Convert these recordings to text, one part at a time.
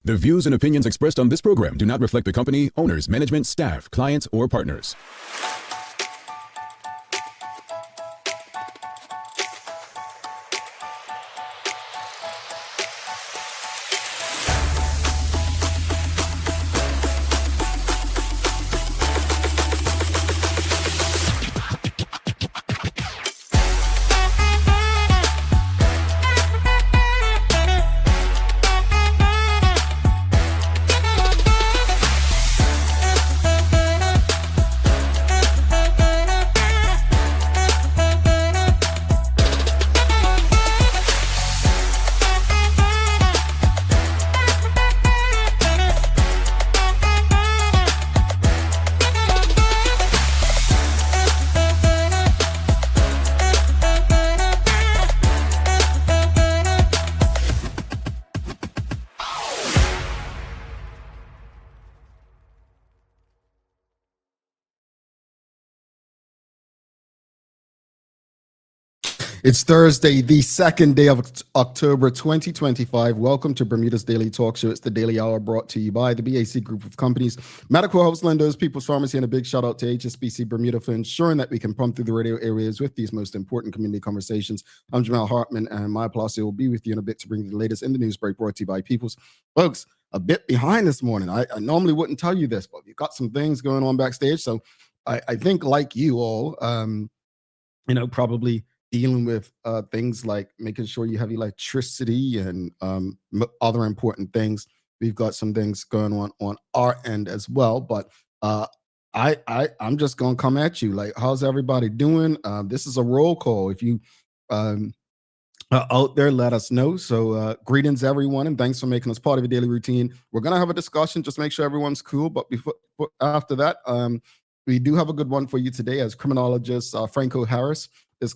The views and opinions expressed on this program do not reflect the company, owners, management, staff, clients, or partners. It's Thursday, the second day of October 2025. Welcome to Bermuda's Daily Talk Show. It's the Daily Hour brought to you by the BAC Group of Companies, medical house lenders, People's Pharmacy, and a big shout out to HSBC Bermuda for ensuring that we can pump through the radio airwaves with these most important community conversations. I'm Jamal Hartman, and my applause will be with you in a bit to bring you the latest in the news break brought to you by People's. Folks, a bit behind this morning. I normally wouldn't tell you this, but we've got some things going on backstage. So I think like you all, probably dealing with things like making sure you have electricity and other important things. We've got some things going on our end as well, but I'm just gonna come at you like, how's everybody doing? This is a roll call. If you out there, let us know. So greetings everyone, and thanks for making us part of your daily routine. We're gonna have a discussion, just make sure everyone's cool. But after that, we do have a good one for you today, as criminologist Frankco Harris is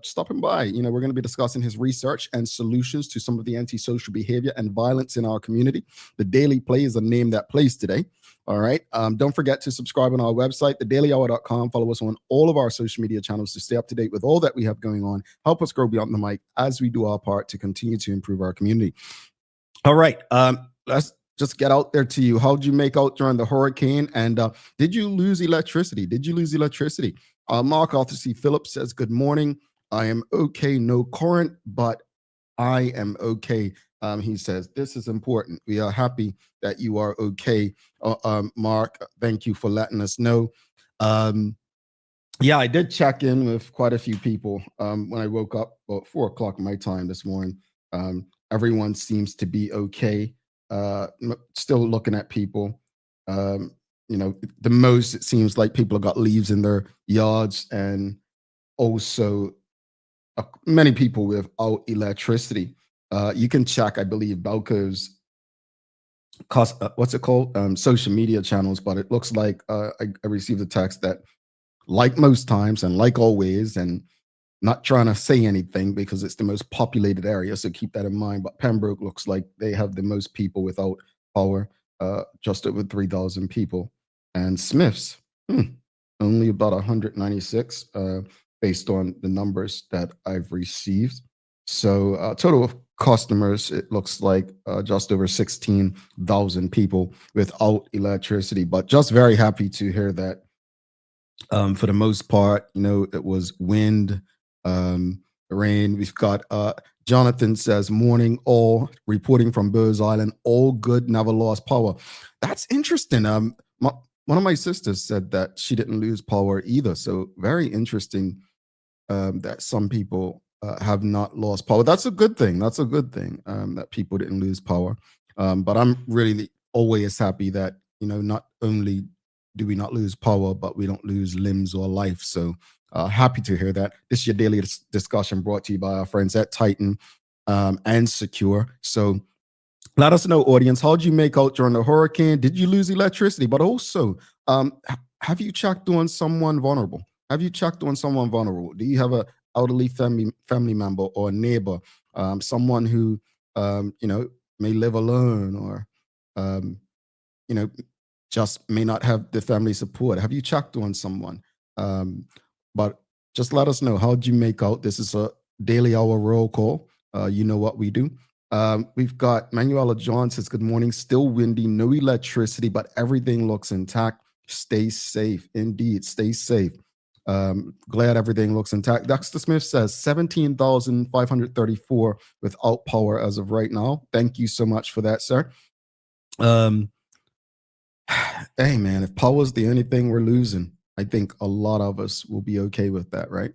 stopping by. We're going to be discussing his research and solutions to some of the antisocial behavior and violence in our community. The Daily Play is a name that plays today. All right. Don't forget to subscribe on our website, thedailyhour.com. Follow us on all of our social media channels to stay up to date with all that we have going on. Help us grow beyond the mic as we do our part to continue to improve our community. All right. Let's just get out there to you. How'd you make out during the hurricane? And did you lose electricity? Mark Arthur C. Phillips says, good morning. I am okay. No current, but I am okay. He says, this is important. We are happy that you are okay. Mark, thank you for letting us know. Yeah, I did check in with quite a few people when I woke up about 4 o'clock my time this morning. Everyone seems to be okay. Still looking at people. The most, it seems like people have got leaves in their yards, and also many people without electricity. You can check, I believe, Balco's social media channels, but it looks like I received a text that, like most times and like always, and not trying to say anything because it's the most populated area, so keep that in mind, but Pembroke looks like they have the most people without power, just over 3,000 people. And Smiths, only about 196, based on the numbers that I've received. So total of customers, it looks like just over 16,000 people without electricity, but just very happy to hear that. For the most part, it was wind, rain. We've got Jonathan says, morning all, reporting from Burrs Island, all good, never lost power. That's interesting. One of my sisters said that she didn't lose power either. So very interesting that some people have not lost power. That's a good thing. That people didn't lose power. But I'm really always happy that, not only do we not lose power, but we don't lose limbs or life. So happy to hear that. This is your daily discussion brought to you by our friends at Titan and Secure. So let us know, audience, how'd you make out during the hurricane? Did you lose electricity? But also, have you checked on someone vulnerable? Do you have an elderly family member or a neighbor, someone who, may live alone, or, just may not have the family support? Have you checked on someone? But just let us know, how'd you make out? This is a daily hour roll call. You know what we do. We've got Manuela John says, good morning. Still windy, no electricity, but everything looks intact. Stay safe. Indeed, stay safe. Glad everything looks intact. Dexter Smith says 17,534 without power as of right now. Thank you so much for that, sir. Hey, man, if power's the only thing we're losing, I think a lot of us will be okay with that, right?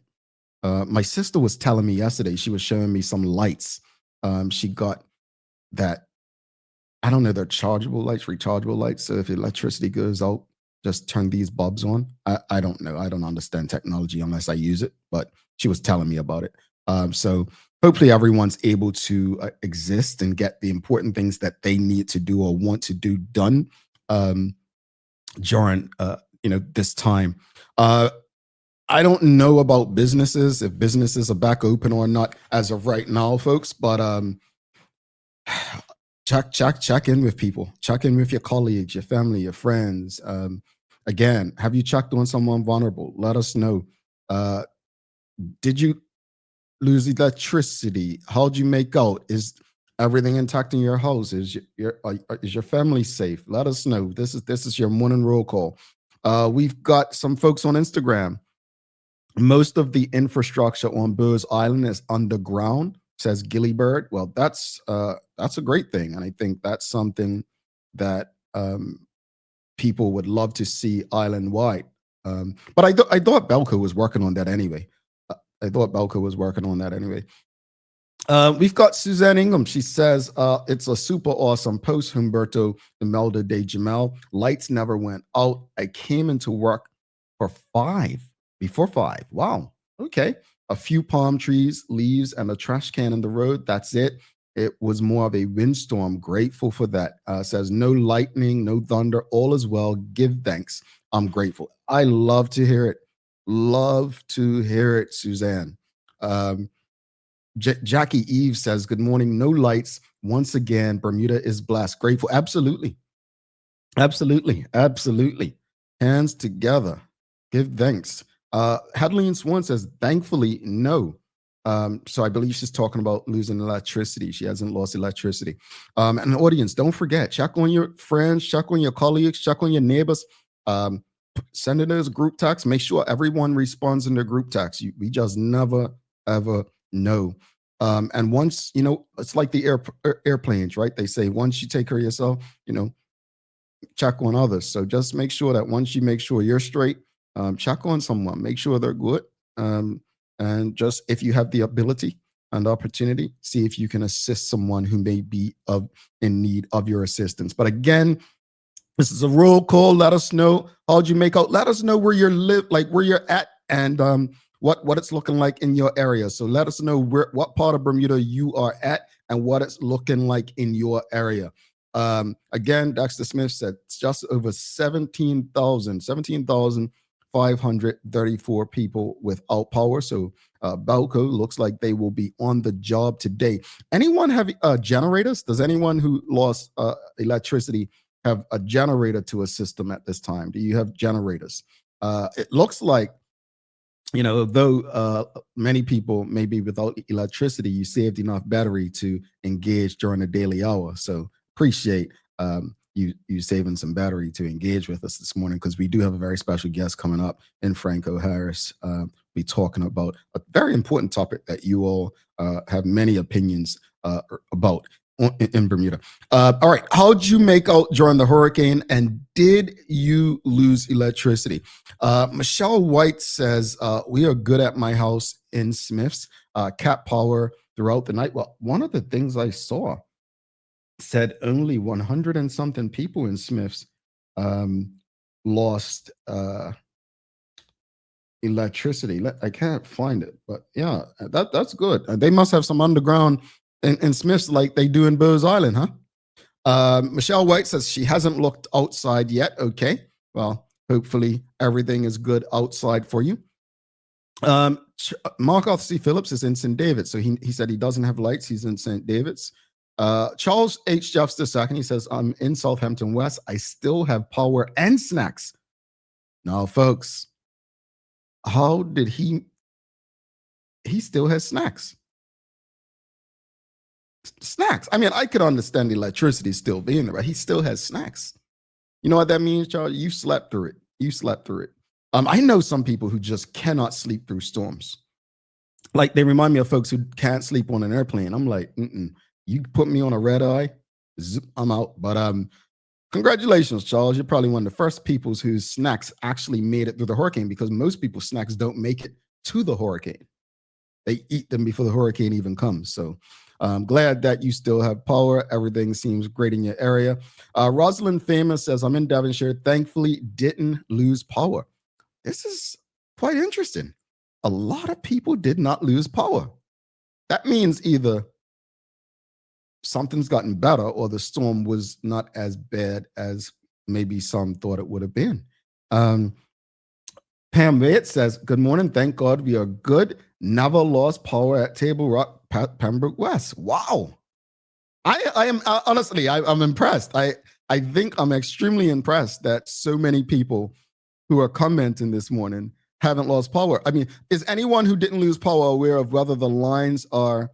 My sister was telling me yesterday, she was showing me some lights. She got that, I don't know, they're chargeable lights, rechargeable lights. So if electricity goes out, just turn these bulbs on. I don't know. I don't understand technology unless I use it, but she was telling me about it. So hopefully everyone's able to exist and get the important things that they need to do or want to do done during this time. I don't know about businesses, if businesses are back open or not as of right now, folks, but check in with people, check in with your colleagues, your family, your friends. Again, have you checked on someone vulnerable? Let us know. Did you lose electricity? How'd you make out? Is everything intact in your house? Is your family safe? Let us know. This is your morning roll call. We've got some folks on Instagram. Most of the infrastructure on Booz Island is underground, says Gillybird. Well, that's a great thing, and I think that's something that people would love to see island wide. But I thought Belco was working on that anyway. We've got Suzanne Ingham. She says it's a super awesome post, Humberto Imelda de Jamel. Lights never went out. I came into work before 5. Wow. Okay. A few palm trees, leaves, and a trash can in the road. That's it. It was more of a windstorm. Grateful for that. Says no lightning, no thunder. All is well. Give thanks. I'm grateful. I love to hear it. Love to hear it, Suzanne. Jackie Eve says, good morning. No lights. Once again, Bermuda is blessed. Grateful. Absolutely. Absolutely. Absolutely. Hands together. Give thanks. Hadleen Swan says, thankfully, no. So I believe she's talking about losing electricity. She hasn't lost electricity. And the audience, don't forget, check on your friends, check on your colleagues, check on your neighbors. Send it as a group text. Make sure everyone responds in their group text. We just never, ever know. And once, it's like the airplanes, right? They say, once you take care of yourself, check on others. So just make sure that once you make sure you're straight, check on someone, make sure they're good. And just if you have the ability and opportunity, see if you can assist someone who may be in need of your assistance. But again, this is a roll call. Let us know how'd you make out. Let us know where where you're at, and what it's looking like in your area. So let us know what part of Bermuda you are at and what it's looking like in your area. Again, Dexter Smith said it's just over 17,534 people without power. So Balco looks like they will be on the job today. Anyone have generators? Does anyone who lost electricity have a generator to a system at this time? Do you have generators? It looks like, though many people may be without electricity, you saved enough battery to engage during the daily hour. So appreciate you saving some battery to engage with us this morning, because we do have a very special guest coming up in Frankco Harris. Be talking about a very important topic that you all have many opinions about in Bermuda. All right. How'd you make out during the hurricane, and did you lose electricity? Michelle White says, we are good at my house in Smiths. Cap power throughout the night. Well, one of the things I saw said only 100 and something people in Smiths lost electricity. I can't find it, but yeah, that's good. They must have some underground in Smiths like they do in Booz Island, huh? Michelle White says she hasn't looked outside yet. Okay, well, hopefully everything is good outside for you. Mark Arthur C. Phillips is in St. David's, so he said he doesn't have lights. He's in St. David's. Charles H. Jeffs II, he says, I'm in Southampton West. I still have power and snacks. Now, folks, how did he still has snacks? Snacks. I mean, I could understand the electricity still being there, but he still has snacks. You know what that means, Charles? You slept through it. You slept through it. I know some people who just cannot sleep through storms. Like they remind me of folks who can't sleep on an airplane. I'm like, you put me on a red eye, zip, I'm out. But congratulations, Charles. You're probably one of the first people whose snacks actually made it through the hurricane, because most people's snacks don't make it to the hurricane. They eat them before the hurricane even comes. So I'm glad that you still have power. Everything seems great in your area. Rosalind Famous says, I'm in Devonshire. Thankfully, didn't lose power. This is quite interesting. A lot of people did not lose power. That means either something's gotten better or the storm was not as bad as maybe some thought it would have been. Pam Wade says, good morning. Thank God we are good. Never lost power at Table Rock, Pembroke West. Wow. I am honestly, I'm impressed. I think I'm extremely impressed that so many people who are commenting this morning haven't lost power. I mean, is anyone who didn't lose power aware of whether the lines are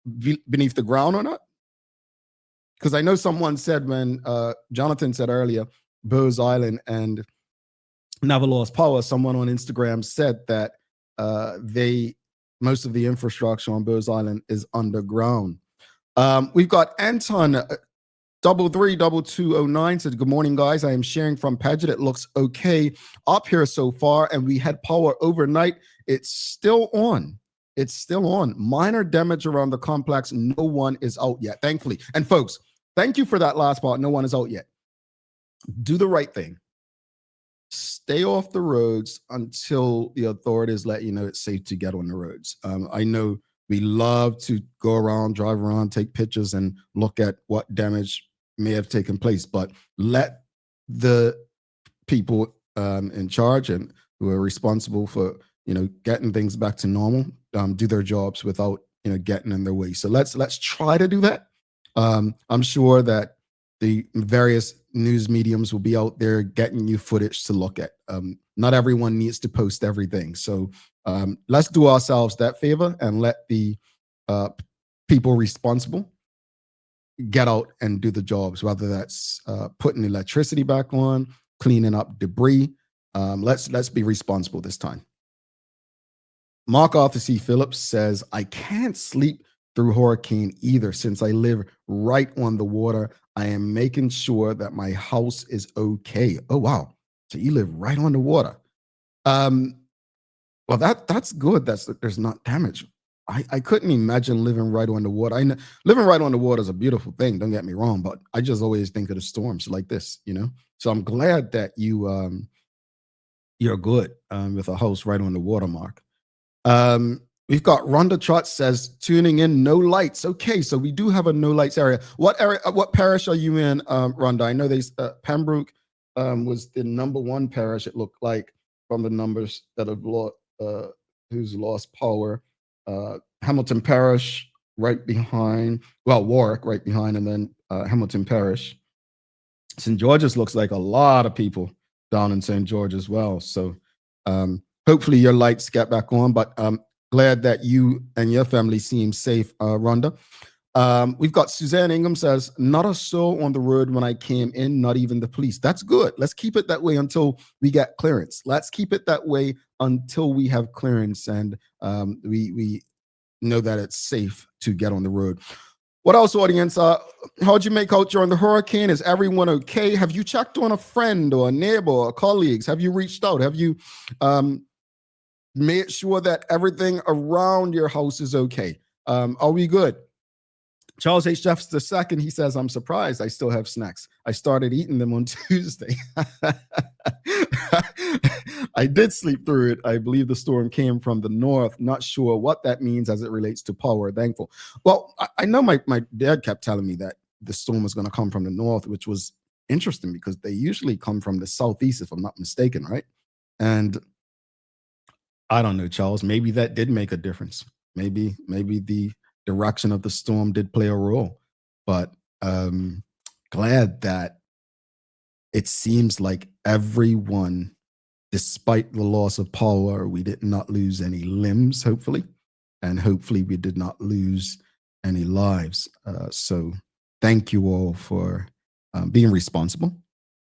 beneath the ground or not? Because I know someone said when Jonathan said earlier, Bose Island and never lost power, someone on Instagram said that most of the infrastructure on Bose Island is underground. We've got Anton 332209 said, good morning, guys. I am sharing from Paget. It looks okay up here so far, and we had power overnight. It's still on. It's still on. Minor damage around the complex. No one is out yet, thankfully. And folks, thank you for that last part. No one is out yet. Do the right thing. Stay off the roads until the authorities let you know it's safe to get on the roads. I know we love to go around, drive around, take pictures, and look at what damage may have taken place, but let the people in charge and who are responsible for getting things back to normal do their jobs without getting in their way. So let's try to do that. I'm sure that the various news mediums will be out there getting you footage to look at. Not everyone needs to post everything. So let's do ourselves that favor and let the people responsible get out and do the jobs, whether that's putting electricity back on, cleaning up debris. Let's be responsible this time. Mark Arthur C. Phillips says, I can't sleep through hurricane either since I live right on the water. I am making sure that my house is okay. Oh, wow. So you live right on the water. Well, that's good. There's not damage. I couldn't imagine living right on the water. I know living right on the water is a beautiful thing. Don't get me wrong, but I just always think of the storms like this, So I'm glad that you're good with a house right on the water, Mark. We've got Rhonda Trot says, tuning in, no lights. Okay, so we do have a no lights area. What area? What parish are you in, Rhonda? I know Pembroke was the number one parish. It looked like from the numbers that have lost, who's lost power. Hamilton Parish right behind. Well, Warwick right behind, and then Hamilton Parish. St. George's looks like a lot of people down in St. George as well. So hopefully your lights get back on. But glad that you and your family seem safe, Rhonda. We've got Suzanne Ingham says, not a soul on the road when I came in, not even the police. That's good. Let's keep it that way until we get clearance. Let's keep it that way until we have clearance and we know that it's safe to get on the road. What else, audience? How'd you make out during the hurricane? Is everyone okay? Have you checked on a friend or a neighbor or colleagues? Have you reached out? Have you made sure that everything around your house is okay? Are we good? Charles H. Jeffs II, he says, I'm surprised I still have snacks. I started eating them on Tuesday. I did sleep through it. I believe the storm came from the north. Not sure what that means as it relates to power. Thankful. Well, I know my dad kept telling me that the storm was going to come from the north, which was interesting because they usually come from the southeast, if I'm not mistaken, right? And I don't know, Charles, maybe that did make a difference. Maybe the direction of the storm did play a role, but glad that it seems like everyone, despite the loss of power, we did not lose any limbs, hopefully. and hopefully we did not lose any lives. So thank you all for being responsible.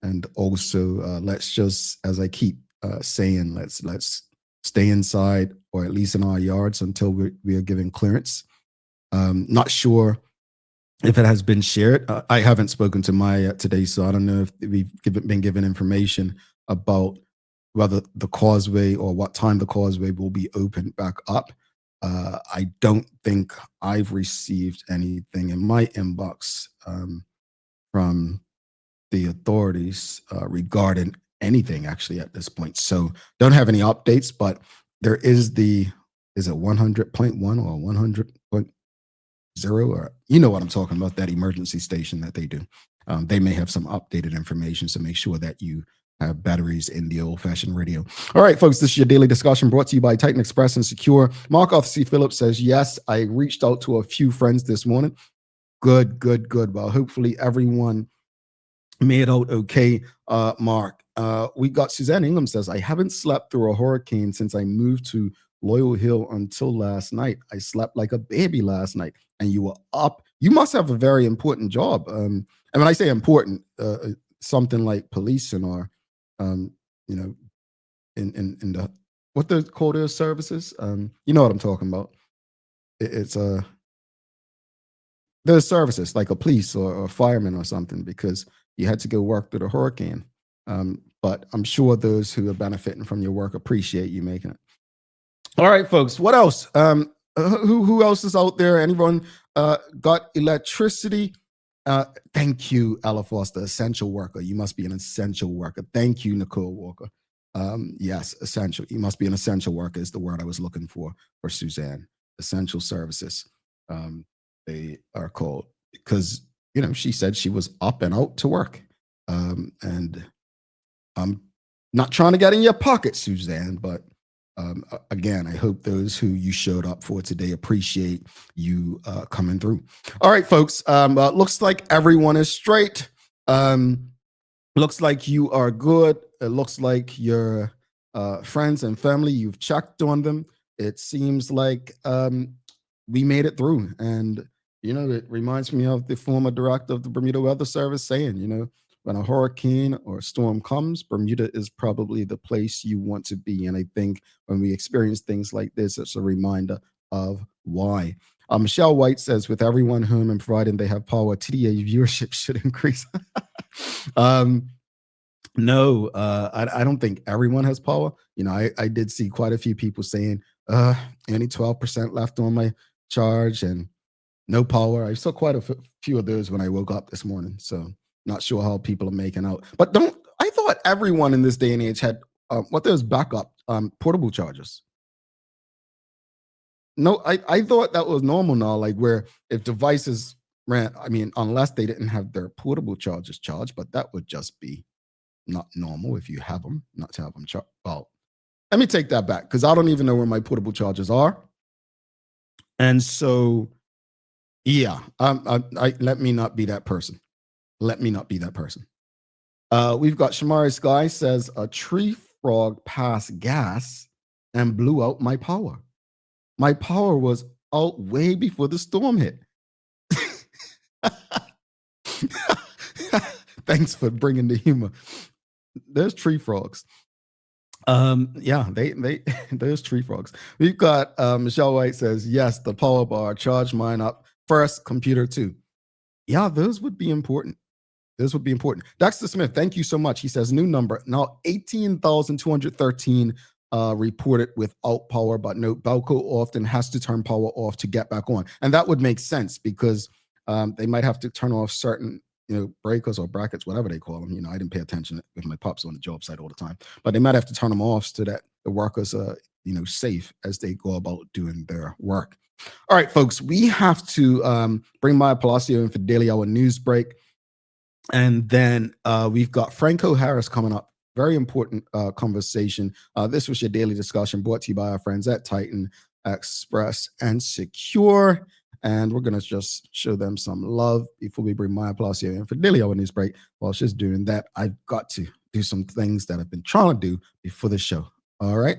And also, let's just, as I keep saying, let's stay inside, or at least in our yards, until we are given clearance. Not sure if it has been shared. I haven't spoken to Maya today, so I don't know if we've been given information about whether the causeway or what time the causeway will be opened back up. I don't think I've received anything in my inbox from the authorities regarding anything actually at this point. So don't have any updates, but there is is it 100.1 or 100.0, or you know what I'm talking about, that emergency station that they do. They may have some updated information, so make sure that you have batteries in the old-fashioned radio. All right, folks, this is your daily discussion brought to you by Titan Express and Secure. Mark Arthur C. Phillips says, yes, I reached out to a few friends this morning. Good. Well, hopefully everyone made out okay, Mark. We got Suzanne Ingham says, I haven't slept through a hurricane since I moved to Loyal Hill until last night. I slept like a baby last night. And you were up. You must have a very important job. And when I say important, something like policing or, you know, in the, what the call those services? You know what I'm talking about. It's there's services like a police or a fireman or something, because you had to go work through the hurricane. But I'm sure those who are benefiting from your work appreciate you making it. All right, folks. What else? Who else is out there? Anyone got electricity? Thank you, Ella Foster, essential worker. You must be an essential worker. Thank you, Nicole Walker. Yes, essential. You must be an essential worker is the word I was looking for Suzanne. Essential services. They are called, because she said she was up and out to work. And I'm not trying to get in your pocket, Suzanne, but again, I hope those who you showed up for today appreciate you coming through. All right, folks. Looks like everyone is straight. Looks like you are good. It looks like your friends and family, you've checked on them. It seems like we made it through. And, it reminds me of the former director of the Bermuda Weather Service saying, when a hurricane or a storm comes, Bermuda is probably the place you want to be. And I think when we experience things like this, it's a reminder of why. Michelle White says, with everyone home and providing they have power, TDA viewership should increase. No, I don't think everyone has power. I did see quite a few people saying, only 12% left on my charge and no power. I saw quite a few of those when I woke up this morning. So not sure how people are making out. But I thought everyone in this day and age had there's backup portable chargers. No, I thought that was normal now, like where if devices ran, unless they didn't have their portable chargers charged, but that would just be not normal if you have them, not to have them charged. Well, let me take that back, because I don't even know where my portable chargers are. And so, yeah, let me not be that person. Let me not be that person. We've got Shamari Sky says, a tree frog passed gas and blew out my power. My power was out way before the storm hit. Thanks for bringing the humor. There's tree frogs. Yeah, they there's tree frogs. We've got Michelle White says, yes, the power bar, charge mine up first, computer too. Yeah, those would be important. This would be important. Dexter Smith, thank you so much. He says, new number. Now, 18,213 reported without power, but note, Belco often has to turn power off to get back on. And that would make sense, because they might have to turn off certain breakers or brackets, whatever they call them. I didn't pay attention with my pups on the job site all the time, but they might have to turn them off so that the workers are safe as they go about doing their work. All right, folks, we have to bring Maya Palacio in for Daily Hour News Break. And then we've got Frankco Harris coming up. Very important conversation. This was your daily discussion brought to you by our friends at Titan Express and Secure. And we're going to just show them some love before we bring Maya Palacio in for Daily Hour News Break. While she's doing that, I've got to do some things that I've been trying to do before the show. All right.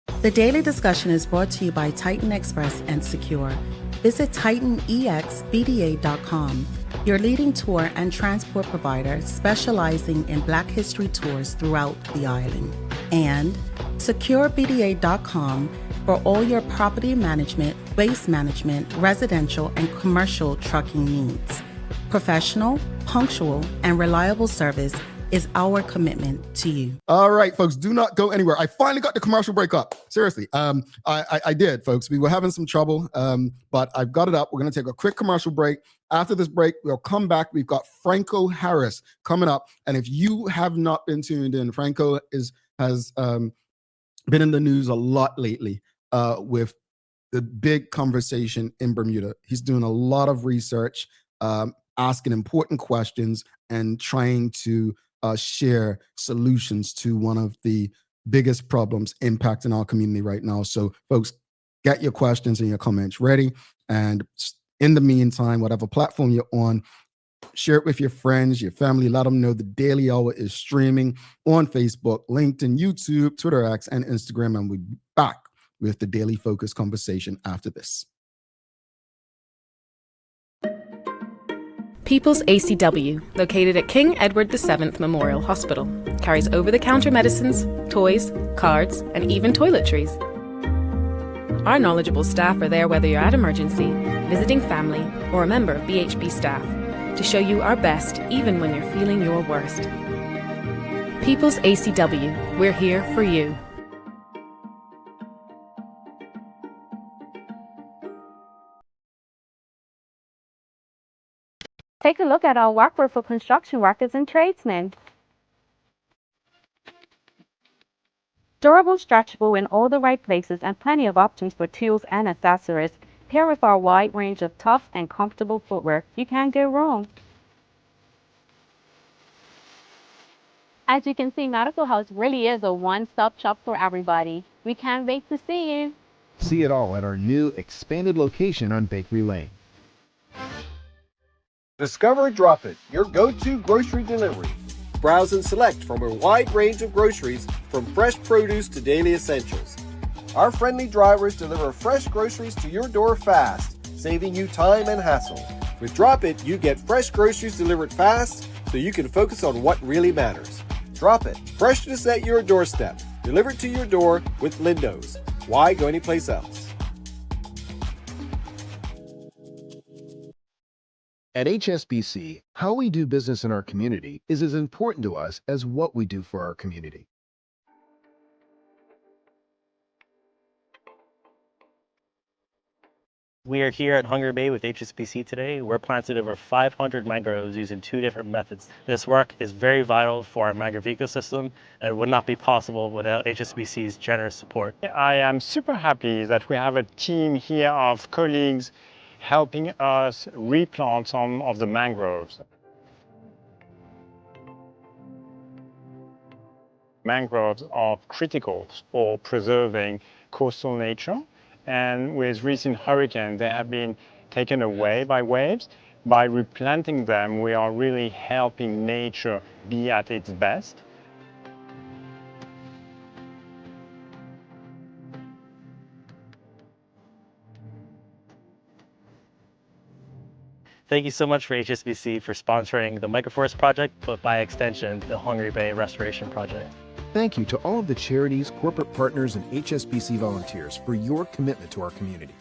The Daily Discussion is brought to you by Titan Express and Secure. Visit TitanEXBDA.com, your leading tour and transport provider specializing in Black History tours throughout the island. And SecureBDA.com for all your property management, waste management, residential, and commercial trucking needs. Professional, punctual, and reliable service is our commitment to you. All right, folks, do not go anywhere. I finally got the commercial break up. Seriously, I did, folks. We were having some trouble, but I've got it up. We're going to take a quick commercial break. After this break, we'll come back. We've got Frankco Harris coming up. And if you have not been tuned in, Frankco has been in the news a lot lately with the big conversation in Bermuda. He's doing a lot of research, asking important questions, and trying to share solutions to one of the biggest problems impacting our community right now. So, folks, get your questions and your comments ready. And in the meantime, whatever platform you're on, share it with your friends, your family. Let them know the Daily Hour is streaming on Facebook, LinkedIn, YouTube, Twitter X, and Instagram. And we'll be back with the Daily Focus conversation after this. People's ACW, located at King Edward VII Memorial Hospital, carries over-the-counter medicines, toys, cards, and even toiletries. Our knowledgeable staff are there whether you're at emergency, visiting family, or a member of BHP staff, to show you our best even when you're feeling your worst. People's ACW, we're here for you. Take a look at our workwear for construction workers and tradesmen. Durable, stretchable in all the right places, and plenty of options for tools and accessories. Paired with our wide range of tough and comfortable footwear, you can't go wrong. As you can see, Medical House really is a one-stop shop for everybody. We can't wait to see you. See it all at our new expanded location on Bakery Lane. Discover Drop It, your go-to grocery delivery. Browse and select from a wide range of groceries, from fresh produce to daily essentials. Our friendly drivers deliver fresh groceries to your door fast, saving you time and hassle. With Drop It, you get fresh groceries delivered fast so you can focus on what really matters. Drop It, freshness at your doorstep, delivered to your door with Lindo's. Why go anyplace else? At HSBC, how we do business in our community is as important to us as what we do for our community. We are here at Hungry Bay with HSBC today. We're planted over 500 mangroves using 2 different methods. This work is very vital for our mangrove ecosystem and would not be possible without HSBC's generous support. I am super happy that we have a team here of colleagues helping us replant some of the mangroves. Mangroves are critical for preserving coastal nature, and with recent hurricanes they have been taken away by waves. By replanting them, we are really helping nature be at its best. Thank you so much for HSBC for sponsoring the Microforest Project, but by extension, the Hungry Bay Restoration Project. Thank you to all of the charities, corporate partners, and HSBC volunteers for your commitment to our community.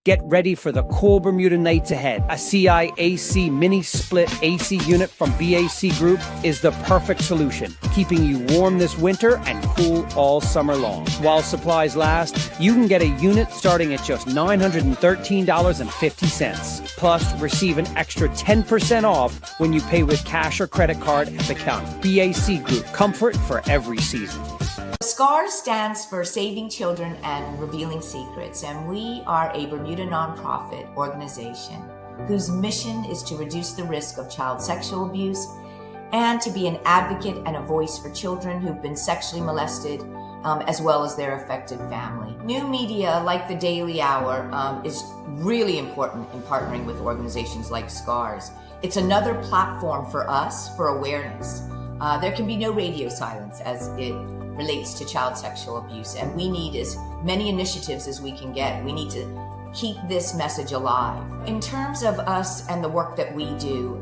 Get ready for the cool Bermuda nights ahead. A CI-AC mini split AC unit from BAC Group is the perfect solution, keeping you warm this winter and cool all summer long. While supplies last, you can get a unit starting at just $913.50. Plus, receive an extra 10% off when you pay with cash or credit card at the counter. BAC Group, comfort for every season. SCAR stands for Saving Children and Revealing Secrets, and we are a Bermuda nonprofit organization whose mission is to reduce the risk of child sexual abuse and to be an advocate and a voice for children who've been sexually molested, as well as their affected family. New media like the Daily Hour is really important in partnering with organizations like SCARS. It's another platform for us for awareness. There can be no radio silence, as it relates to child sexual abuse. And we need as many initiatives as we can get. We need to keep this message alive. In terms of us and the work that we do,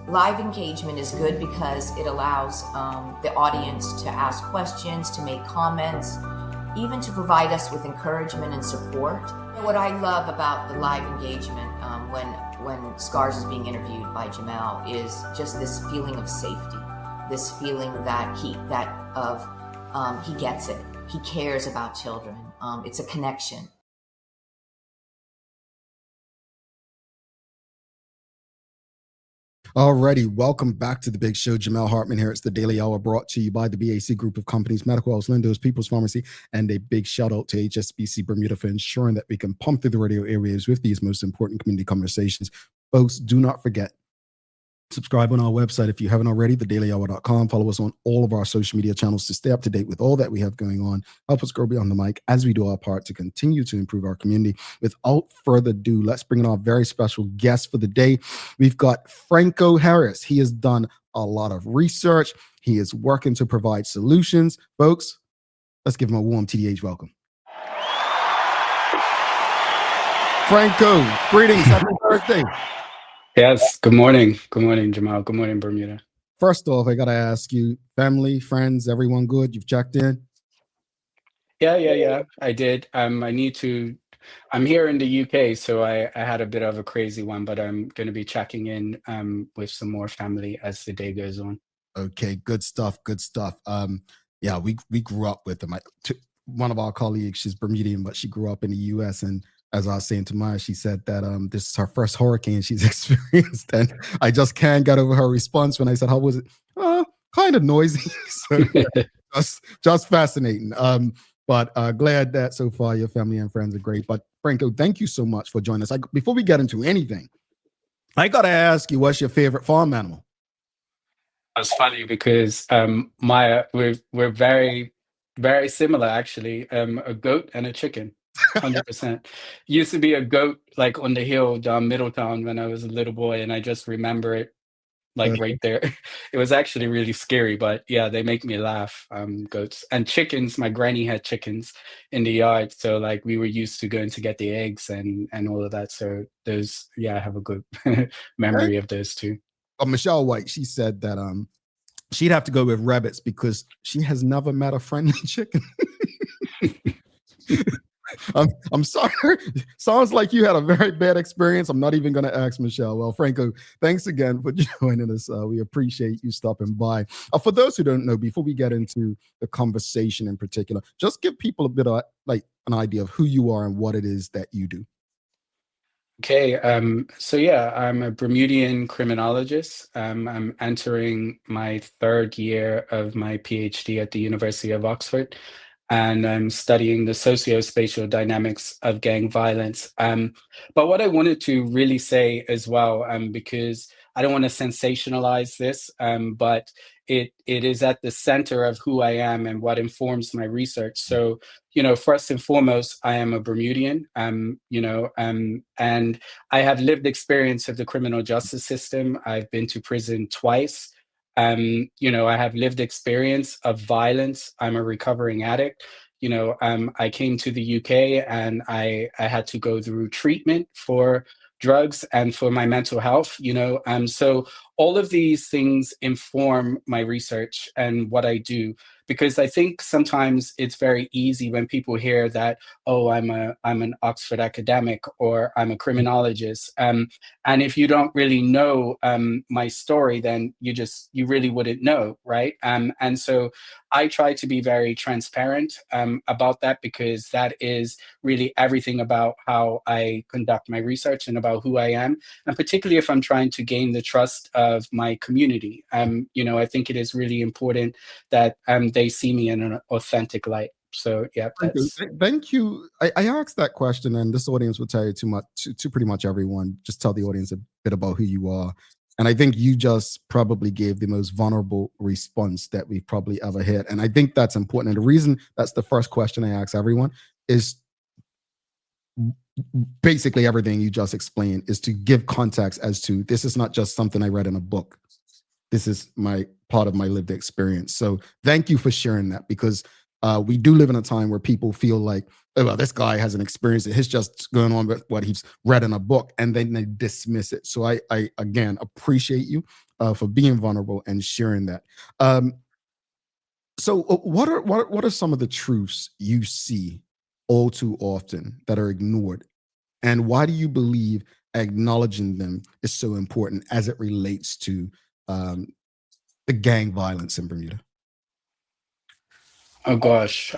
live engagement is good because it allows the audience to ask questions, to make comments, even to provide us with encouragement and support. What I love about the live engagement when Scars is being interviewed by Jamal is just this feeling of safety, this feeling that he gets it. He cares about children. It's a connection. Alrighty, welcome back to the big show. Jamal Hartman here. It's the Daily Hour brought to you by the BAC Group of Companies, Medical House, Lindos, People's Pharmacy, and a big shout out to HSBC Bermuda for ensuring that we can pump through the radio airwaves with these most important community conversations. Folks, do not forget, subscribe on our website if you haven't already, thedailyhour.com. Follow us on all of our social media channels to stay up to date with all that we have going on. Help us grow beyond the mic as we do our part to continue to improve our community. Without further ado, let's bring in our very special guest for the day. We've got Frankco Harris. He has done a lot of research. He is working to provide solutions. Folks, let's give him a warm TDH welcome. Frankco, greetings. Happy birthday. Yes, good morning. Good morning, Jamal. Good morning, Bermuda. First off, I got to ask you, family, friends, everyone good? You've checked in? Yeah. I did. I'm here in the UK, so I had a bit of a crazy one, but I'm going to be checking in with some more family as the day goes on. Okay, good stuff. Yeah, we grew up with them. One of our colleagues, she's Bermudian, but she grew up in the US, and as I was saying to Maya, she said that this is her first hurricane she's experienced, and I just can't get over her response when I said, "How was it?" Kind of noisy. So just fascinating. But glad that so far your family and friends are great. But Frankco, thank you so much for joining us. Before we get into anything, I gotta ask you, what's your favorite farm animal? It's funny because Maya, we're very, very similar actually. A goat and a chicken. 100%. Used to be a goat like on the hill down Middletown when I was a little boy, and I just remember it like right there. It was actually really scary, but yeah, they make me laugh. Goats and chickens. My granny had chickens in the yard, so like we were used to going to get the eggs and all of that. So those, yeah, I have a good memory of those two. Michelle White, she said that she'd have to go with rabbits because she has never met a friendly chicken. I'm sorry. Sounds like you had a very bad experience. I'm not even going to ask Michelle. Well, Frankco, thanks again for joining us. We appreciate you stopping by. For those who don't know, before we get into the conversation in particular, just give people a bit of like an idea of who you are and what it is that you do. Okay, so yeah, I'm a Bermudian criminologist. I'm entering my third year of my PhD at the University of Oxford, and I'm studying the socio-spatial dynamics of gang violence. But what I wanted to really say as well, because I don't want to sensationalize this, but it is at the center of who I am and what informs my research. So, first and foremost, I am a Bermudian, and I have lived experience of the criminal justice system. I've been to prison twice. I have lived experience of violence. I'm a recovering addict. I came to the UK and I had to go through treatment for drugs and for my mental health, so all of these things inform my research and what I do, because I think sometimes it's very easy when people hear that, oh, I'm an Oxford academic or I'm a criminologist. And if you don't really know my story, then you really wouldn't know, right? And so I try to be very transparent about that, because that is really everything about how I conduct my research and about who I am. And particularly if I'm trying to gain the trust of my community, I think it is really important that they see me in an authentic light. So yeah, thank you. I asked that question, and this audience will tell you to pretty much everyone. Just tell the audience a bit about who you are. And I think you just probably gave the most vulnerable response that we've probably ever had. And I think that's important. And the reason that's the first question I ask everyone is basically everything you just explained, is to give context as to this is not just something I read in a book. This is my part of my lived experience. So thank you for sharing that, because we do live in a time where people feel like, oh, well, this guy has an experience that he's just going on with what he's read in a book, and then they dismiss it. So I again appreciate you for being vulnerable and sharing that. So what are some of the truths you see all too often that are ignored, and why do you believe acknowledging them is so important as it relates to um, the gang violence in Bermuda? Oh gosh.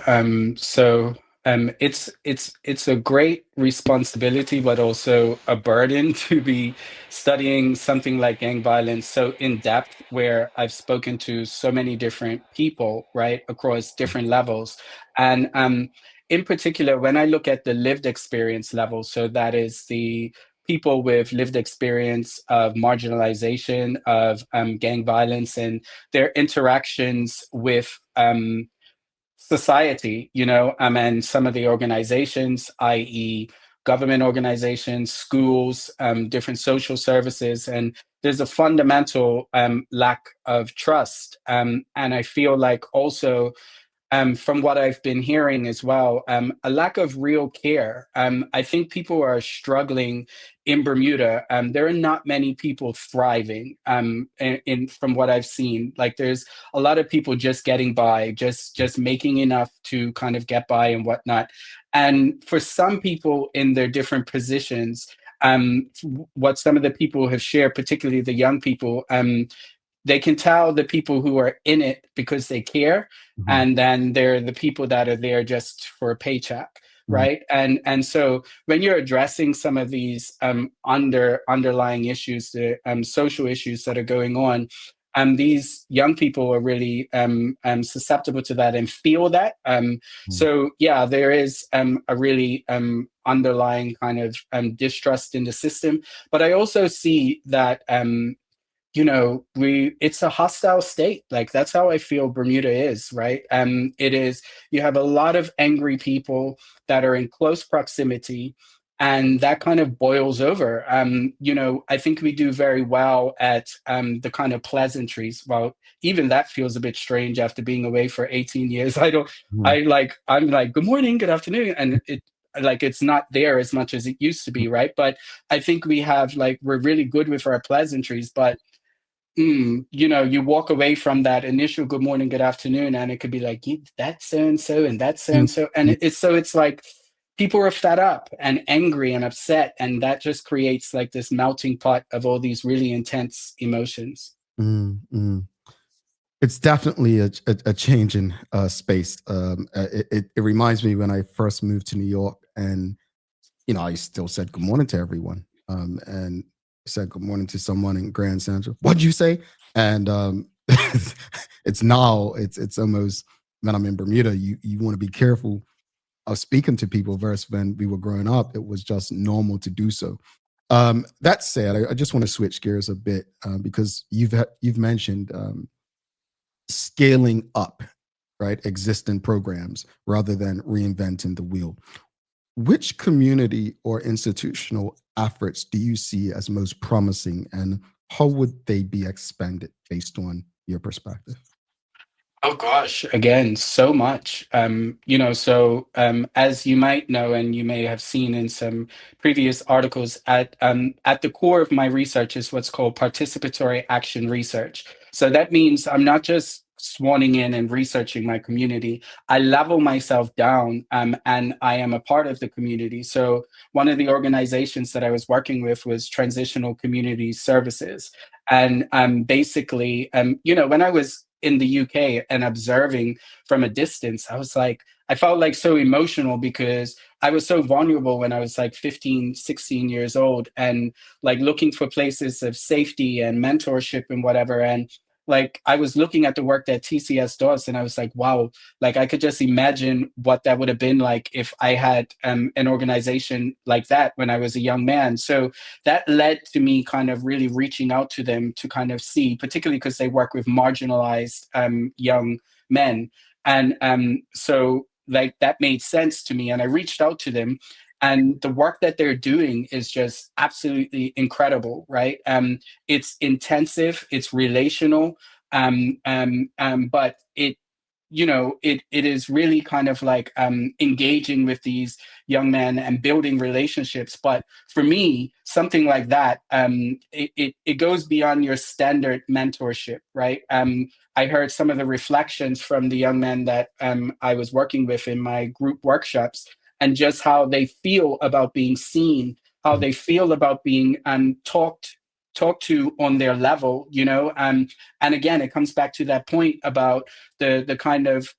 It's a great responsibility, but also a burden to be studying something like gang violence so in depth, where I've spoken to so many different people, right, across different levels. And in particular, when I look at the lived experience level, so that is the people with lived experience of marginalization, of gang violence, and their interactions with society, and some of the organizations, i.e., government organizations, schools, different social services, and there's a fundamental lack of trust. And I feel like also from what I've been hearing as well, a lack of real care. I think people are struggling in Bermuda. There are not many people thriving from what I've seen. Like there's a lot of people just getting by, just making enough to kind of get by and whatnot. And for some people in their different positions, what some of the people have shared, particularly the young people, they can tell the people who are in it because they care, and then they're the people that are there just for a paycheck, right? And so when you're addressing some of these underlying issues, the social issues that are going on, these young people are really susceptible to that and feel that. So yeah, there is a really underlying kind of distrust in the system, but I also see that it's a hostile state. Like that's how I feel Bermuda is, right? It is, you have a lot of angry people that are in close proximity, and that kind of boils over. I think we do very well at the kind of pleasantries. Well, even that feels a bit strange after being away for 18 years. I'm like, good morning, good afternoon. And it's not there as much as it used to be, right? But I think we're really good with our pleasantries, but you walk away from that initial good morning, good afternoon, and it could be like, that's so and so, and that's so and so. And it's like people are fed up and angry and upset. And that just creates like this melting pot of all these really intense emotions. It's definitely a change in space. It reminds me when I first moved to New York, and I still said good morning to everyone, and said good morning to someone in Grand Central. What'd you say? And it's almost, when I'm in Bermuda, you want to be careful of speaking to people, versus when we were growing up, it was just normal to do so. That said, I just want to switch gears a bit, because you've mentioned scaling up, right, existing programs rather than reinventing the wheel. Which community or institutional efforts do you see as most promising, and how would they be expanded based on your perspective? Oh gosh, again, so much. As you might know, and you may have seen in some previous articles, at the core of my research is what's called participatory action research. So that means I'm not just swanning in and researching my community. I level myself down, and I am a part of the community. So one of the organizations that I was working with was Transitional Community Services. And basically, when I was in the UK and observing from a distance, I felt like so emotional, because I was so vulnerable when I was like 15, 16 years old, and like looking for places of safety and mentorship and whatever. And like I was looking at the work that TCS does, and I was like, wow, like I could just imagine what that would have been like if I had an organization like that when I was a young man. So that led to me kind of really reaching out to them to kind of see, particularly because they work with marginalized young men. And so like that made sense to me, and I reached out to them. And the work that they're doing is just absolutely incredible, right? It's intensive, it's relational, But it is really kind of like engaging with these young men and building relationships. But for me, something like that, it goes beyond your standard mentorship, right? I heard some of the reflections from the young men that I was working with in my group workshops, and just how they feel about being seen, how they feel about being talked to on their level, and again, it comes back to that point about the kind of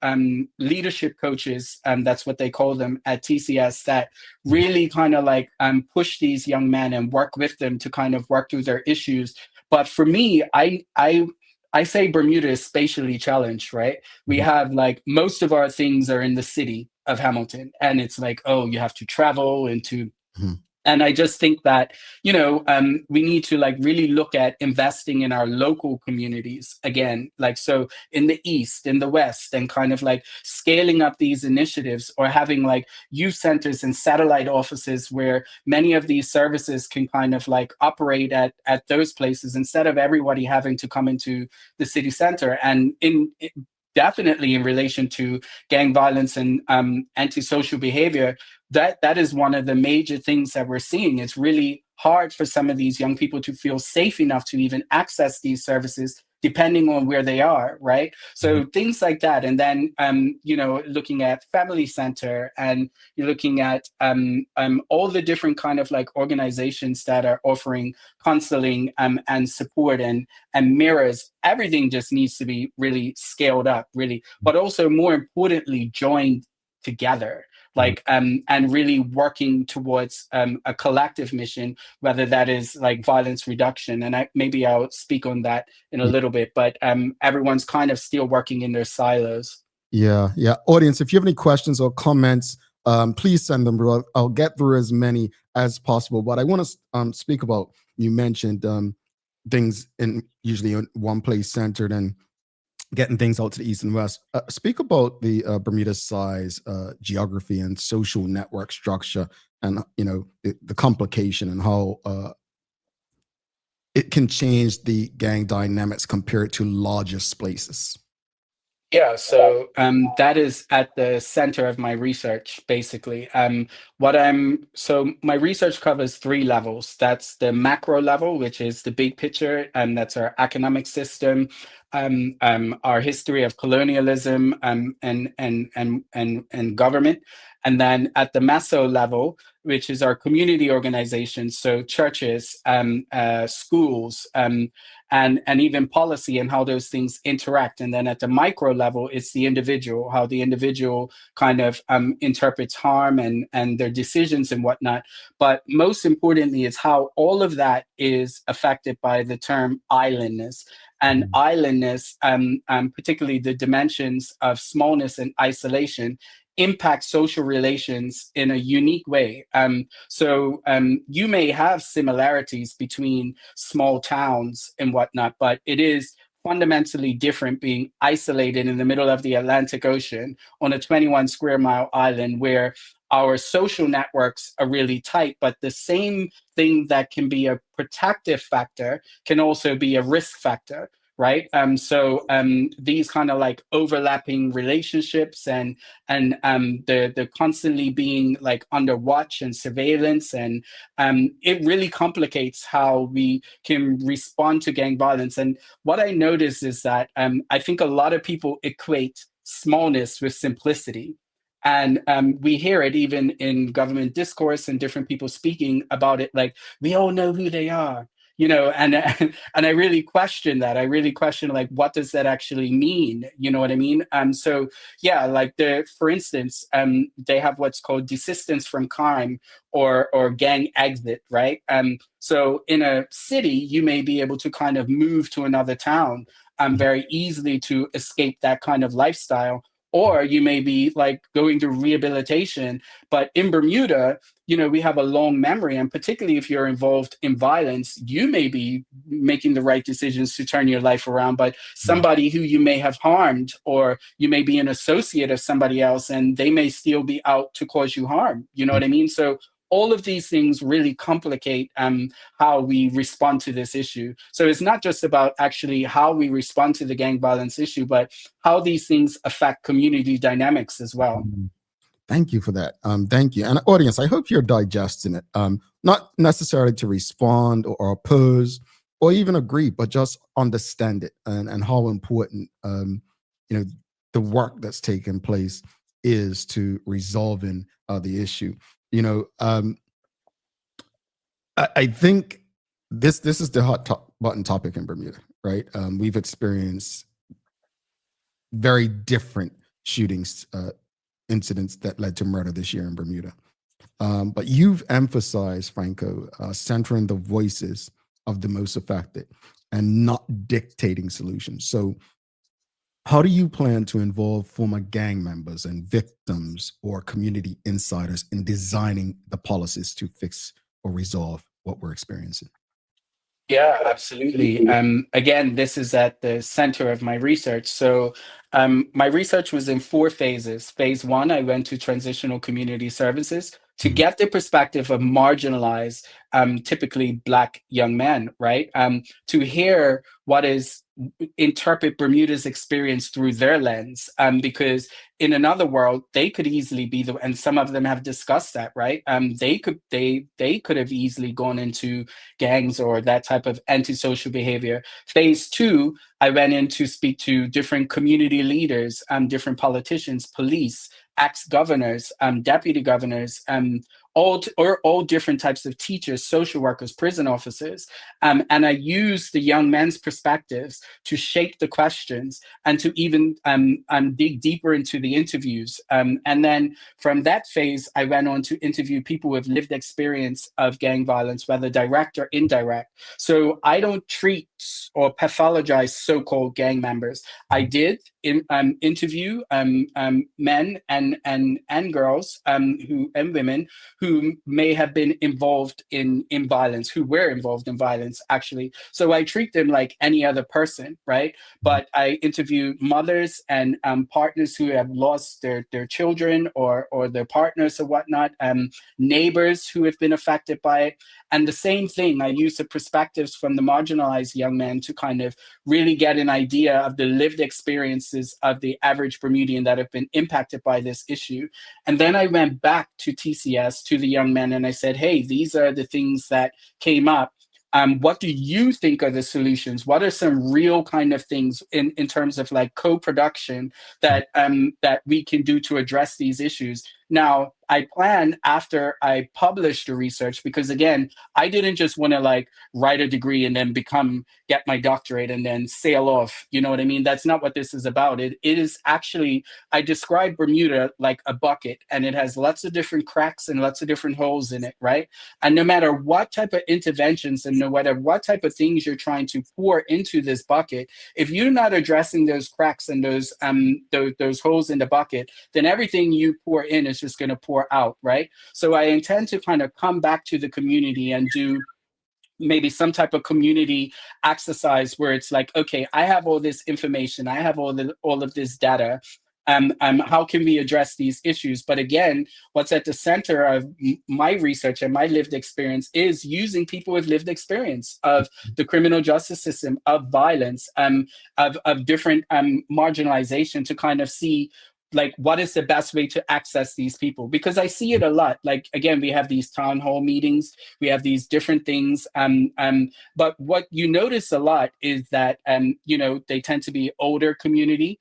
leadership coaches, that's what they call them at TCS, that really kind of like push these young men and work with them to kind of work through their issues. But for me, I say Bermuda is spatially challenged, right? We have like most of our things are in the city of Hamilton, and it's like, oh, you have to travel into. And I just think that, we need to like really look at investing in our local communities again, like, so in the East, in the West, and kind of like scaling up these initiatives, or having like youth centers and satellite offices where many of these services can kind of like operate at those places, instead of everybody having to come into the city center. And definitely in relation to gang violence and antisocial behavior, that is one of the major things that we're seeing. It's really hard for some of these young people to feel safe enough to even access these services, depending on where they are, right? So things like that. And then, looking at family center, and you're looking at all the different kind of like organizations that are offering counseling and support and mirrors. Everything just needs to be really scaled up, really, but also more importantly, joined together, like and really working towards a collective mission, whether that is like violence reduction. And maybe I'll speak on that in a little bit, but everyone's kind of still working in their silos. Yeah. Audience, if you have any questions or comments, please send them, bro. I'll get through as many as possible. But I want to speak about, you mentioned things usually in one place centered, and getting things out to the east and west. Speak about the Bermuda size, geography, and social network structure, and the complication, and how it can change the gang dynamics compared to largest places. Yeah, so that is at the center of my research, basically. So my research covers 3 levels. That's the macro level, which is the big picture, and that's our economic system, our history of colonialism, and government. And then at the meso level, which is our community organizations, so churches, schools, and even policy, and how those things interact. And then at the micro level, it's the individual, how the individual kind of interprets harm and their decisions and whatnot. But most importantly, is how all of that is affected by the term islandness. And islandness, particularly the dimensions of smallness and isolation, impact social relations in a unique way. So you may have similarities between small towns and whatnot, but it is fundamentally different being isolated in the middle of the Atlantic Ocean on a 21 square mile island, where our social networks are really tight, but the same thing that can be a protective factor can also be a risk factor. Right. So these kind of like overlapping relationships, and the constantly being like under watch and surveillance, and it really complicates how we can respond to gang violence. And what I notice is that I think a lot of people equate smallness with simplicity. And we hear it even in government discourse and different people speaking about it, like, we all know who they are. And I really question that. I really question, like, what does that actually mean? You know what I mean? So yeah, like for instance, they have what's called desistance from crime, or gang exit, right? So in a city, you may be able to kind of move to another town very easily to escape that kind of lifestyle. Or you may be like going through rehabilitation. But in Bermuda, we have a long memory. And particularly if you're involved in violence, you may be making the right decisions to turn your life around. But somebody who you may have harmed, or you may be an associate of somebody else, and they may still be out to cause you harm. You know what I mean? So all of these things really complicate how we respond to this issue. So it's not just about actually how we respond to the gang violence issue, but how these things affect community dynamics as well. Thank you for that. Thank you. And audience, I hope you're digesting it. Not necessarily to respond or oppose or even agree, but just understand it and how important the work that's taken place is to resolving the issue. I think this is the hot button topic in Bermuda, right? We've experienced very different shootings, incidents that led to murder this year in Bermuda. But you've emphasized, Frankco, centering the voices of the most affected and not dictating solutions. So how do you plan to involve former gang members and victims or community insiders in designing the policies to fix or resolve what we're experiencing? Yeah, absolutely. Again, this is at the center of my research. So my research was in 4 phases. Phase 1, I went to transitional community services to get the perspective of marginalized, typically Black young men, right? To hear what is interpret Bermuda's experience through their lens, because in another world they could easily be and some of them have discussed that, right? They could have easily gone into gangs or that type of antisocial behavior. Phase 2, I went in to speak to different community leaders, different politicians, police, ex-governors, deputy governors, all different types of teachers, social workers, prison officers. And I use the young men's perspectives to shape the questions and to even dig deeper into the interviews. And then from that phase, I went on to interview people with lived experience of gang violence, whether direct or indirect. So I don't treat or pathologize so-called gang members. I did interview men and girls and women who may have been involved in violence, who were involved in violence, actually. So I treat them like any other person, right? But I interview mothers and partners who have lost their children or their partners or whatnot, neighbors who have been affected by it. And the same thing, I use the perspectives from the marginalized young men to kind of really get an idea of the lived experiences of the average Bermudian that have been impacted by this issue. And then I went back to TCS, to the young men, and I said, hey, these are the things that came up. What do you think are the solutions? What are some real kind of things in terms of like co-production that we can do to address these issues? Now, I plan after I publish the research, because again, I didn't just want to like write a degree and then get my doctorate and then sail off. You know what I mean? That's not what this is about. It is actually, I describe Bermuda like a bucket, and it has lots of different cracks and lots of different holes in it, right? And no matter what type of interventions and no matter what type of things you're trying to pour into this bucket, if you're not addressing those cracks and those holes in the bucket, then everything you pour in is just going to pour out, right? So I intend to kind of come back to the community and do maybe some type of community exercise where it's like, okay, I have all this information, I have all of this data. How can we address these issues? But again, what's at the center of my research and my lived experience is using people with lived experience of the criminal justice system, of violence, of different marginalization to kind of see like what is the best way to access these people, because I see it a lot. Like again, we have these town hall meetings, we have these different things, but what you notice a lot is that they tend to be older community.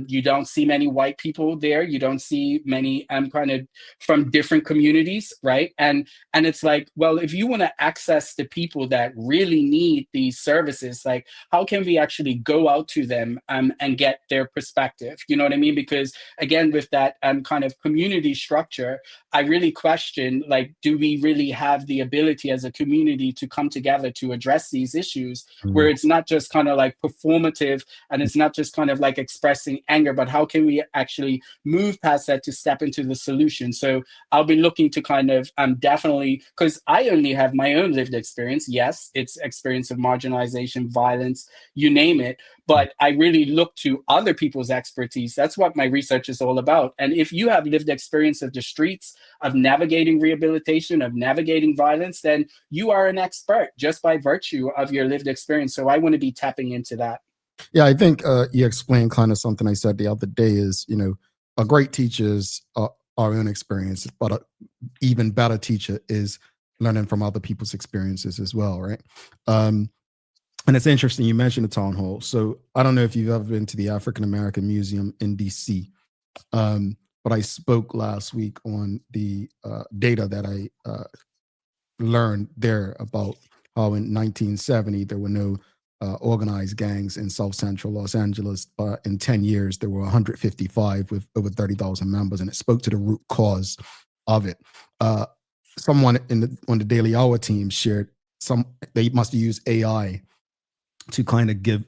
You don't see many white people there. You don't see many kind of from different communities, right? And it's like, well, if you want to access the people that really need these services, like how can we actually go out to them and get their perspective? You know what I mean? Because again, with that kind of community structure, I really question, like, do we really have the ability as a community to come together to address these issues where it's not just kind of like performative and it's not just kind of like expressing expressing anger, but how can we actually move past that to step into the solution? So I'll be looking to kind of definitely, because I only have my own lived experience. Yes, it's experience of marginalization, violence, you name it. But I really look to other people's expertise. That's what my research is all about. And if you have lived experience of the streets, of navigating rehabilitation, of navigating violence, then you are an expert just by virtue of your lived experience. So I want to be tapping into that. Yeah, I think you explained kind of something I said the other day is, a great teacher is our own experiences, but an even better teacher is learning from other people's experiences as well, right? And it's interesting, you mentioned the town hall. So I don't know if you've ever been to the African American Museum in DC, but I spoke last week on the data that I learned there about how in 1970 there were no organized gangs in South Central Los Angeles, but in 10 years there were 155 with over 30,000 members, and it spoke to the root cause of it. Someone on the Daily Hour team shared they must use AI to kind of give